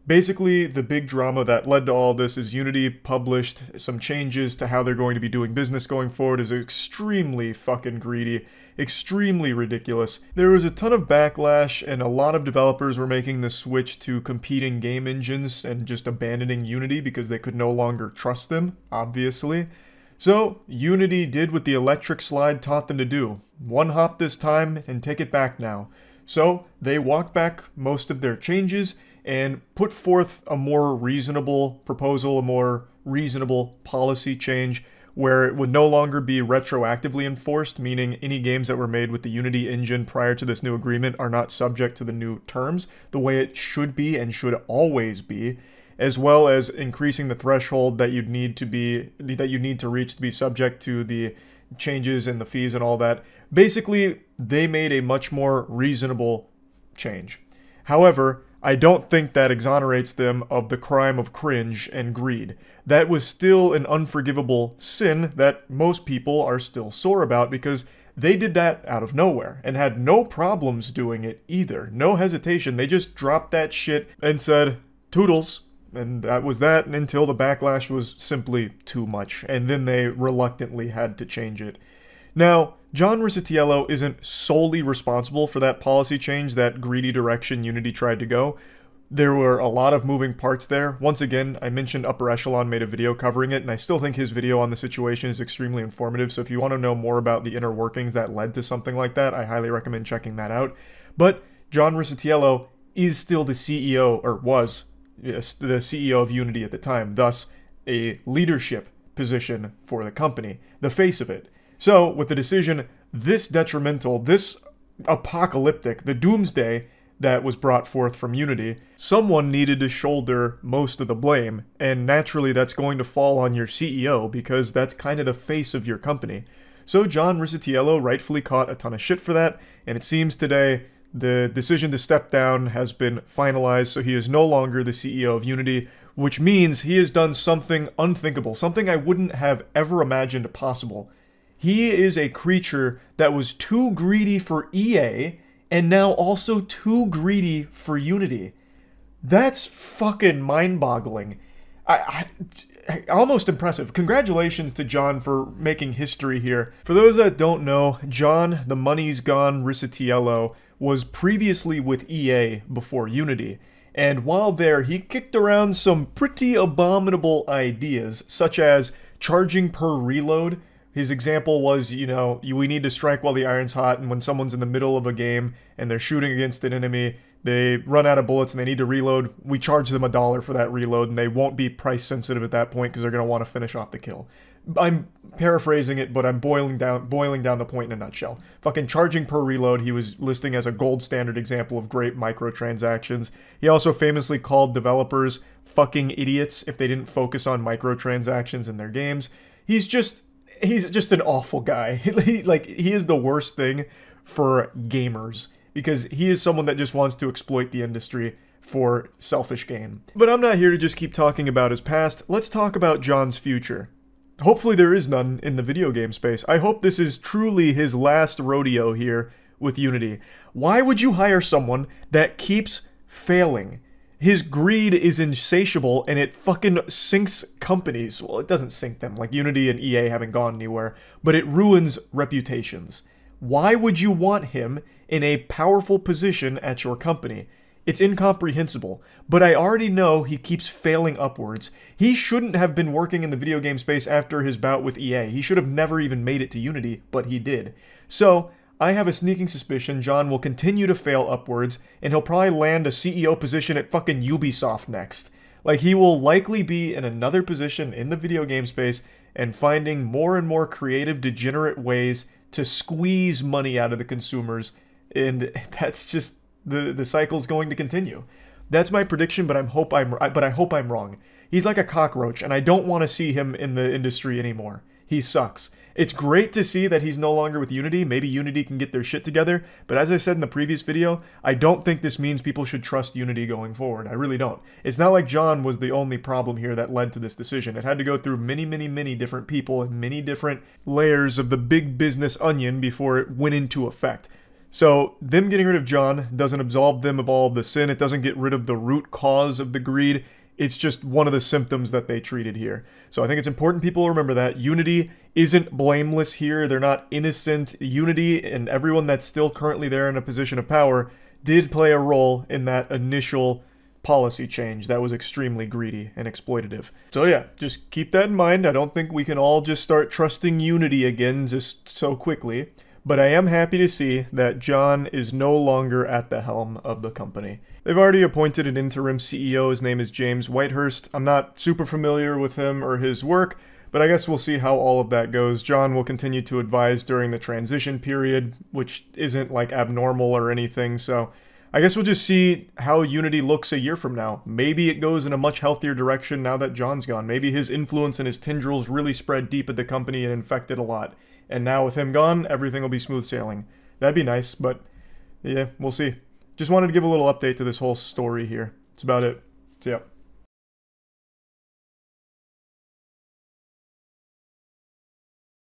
Basically, the big drama that led to all this is Unity published some changes to how they're going to be doing business going forward. Is extremely fucking greedy, extremely ridiculous. There was a ton of backlash, and a lot of developers were making the switch to competing game engines and just abandoning Unity because they could no longer trust them, obviously. So, Unity did what the electric slide taught them to do. One hop this time and take it back now. So, they walked back most of their changes and put forth a more reasonable proposal, a more reasonable policy change, where it would no longer be retroactively enforced, meaning any games that were made with the Unity engine prior to this new agreement are not subject to the new terms, the way it should be and should always be, as well as increasing the threshold that you'd need to reach to be subject to the changes and the fees and all that. Basically, they made a much more reasonable change. However, I don't think that exonerates them of the crime of cringe and greed. That was still an unforgivable sin that most people are still sore about because they did that out of nowhere and had no problems doing it either. No hesitation. They just dropped that shit and said, toodles. And that was that until the backlash was simply too much. And then they reluctantly had to change it. Now, John Riccitiello isn't solely responsible for that policy change, that greedy direction Unity tried to go. There were a lot of moving parts there. Once again, I mentioned Upper Echelon made a video covering it, and I still think his video on the situation is extremely informative, so if you want to know more about the inner workings that led to something like that, I highly recommend checking that out. But John Riccitiello is still the CEO, or was the CEO of Unity at the time, thus a leadership position for the company, the face of it. So, with the decision this detrimental, this apocalyptic, the doomsday that was brought forth from Unity, someone needed to shoulder most of the blame, and naturally that's going to fall on your CEO because that's kind of the face of your company. So John Riccitiello rightfully caught a ton of shit for that, and it seems today the decision to step down has been finalized, so he is no longer the CEO of Unity, which means he has done something unthinkable, something I wouldn't have ever imagined possible. He is a creature that was too greedy for EA, and now also too greedy for Unity. That's fucking mind-boggling. Almost impressive. Congratulations to John for making history here. For those that don't know, John, the money's gone Riccitiello, was previously with EA before Unity. And while there, he kicked around some pretty abominable ideas, such as charging per reload. His example was, you know, we need to strike while the iron's hot, and when someone's in the middle of a game and they're shooting against an enemy, they run out of bullets and they need to reload, we charge them $1 for that reload, and they won't be price sensitive at that point because they're going to want to finish off the kill. I'm paraphrasing it, but I'm boiling down the point in a nutshell. Fucking charging per reload, he was listing as a gold standard example of great microtransactions. He also famously called developers fucking idiots if they didn't focus on microtransactions in their games. He's just an awful guy. He is the worst thing for gamers because he is someone that just wants to exploit the industry for selfish gain. But I'm not here to just keep talking about his past. Let's talk about John's future. Hopefully there is none in the video game space. I hope this is truly his last rodeo here with Unity. Why would you hire someone that keeps failing? His greed is insatiable and it fucking sinks companies. Well, it doesn't sink them, like Unity and EA haven't gone anywhere, but it ruins reputations. Why would you want him in a powerful position at your company? It's incomprehensible, but I already know he keeps failing upwards. He shouldn't have been working in the video game space after his bout with EA. He should have never even made it to Unity, but he did. So, I have a sneaking suspicion John will continue to fail upwards, and he'll probably land a CEO position at fucking Ubisoft next. Like, he will likely be in another position in the video game space and finding more and more creative, degenerate ways to squeeze money out of the consumers, and that's just the cycle's going to continue. That's my prediction, but I hope I'm wrong. He's like a cockroach, and I don't want to see him in the industry anymore. He sucks. It's great to see that he's no longer with Unity. Maybe Unity can get their shit together, but as I said in the previous video, I don't think this means people should trust Unity going forward. I really don't. It's not like John was the only problem here that led to this decision. It had to go through many, many, many different people and many different layers of the big business onion before it went into effect. So, them getting rid of John doesn't absolve them of all of the sin. It doesn't get rid of the root cause of the greed. It's just one of the symptoms that they treated here. So I think it's important people remember that. Unity isn't blameless here. They're not innocent. Unity and everyone that's still currently there in a position of power did play a role in that initial policy change that was extremely greedy and exploitative. So yeah, just keep that in mind. I don't think we can all just start trusting Unity again just so quickly. But I am happy to see that John is no longer at the helm of the company. They've already appointed an interim CEO. His name is James Whitehurst. I'm not super familiar with him or his work, but I guess we'll see how all of that goes. John will continue to advise during the transition period, which isn't like abnormal or anything, so I guess we'll just see how Unity looks a year from now. Maybe it goes in a much healthier direction now that John's gone. Maybe his influence and his tendrils really spread deep at the company and infected a lot. And now with him gone, everything will be smooth sailing. That'd be nice, but yeah, we'll see. just wanted to give a little update to this whole story here. That's about it. See ya.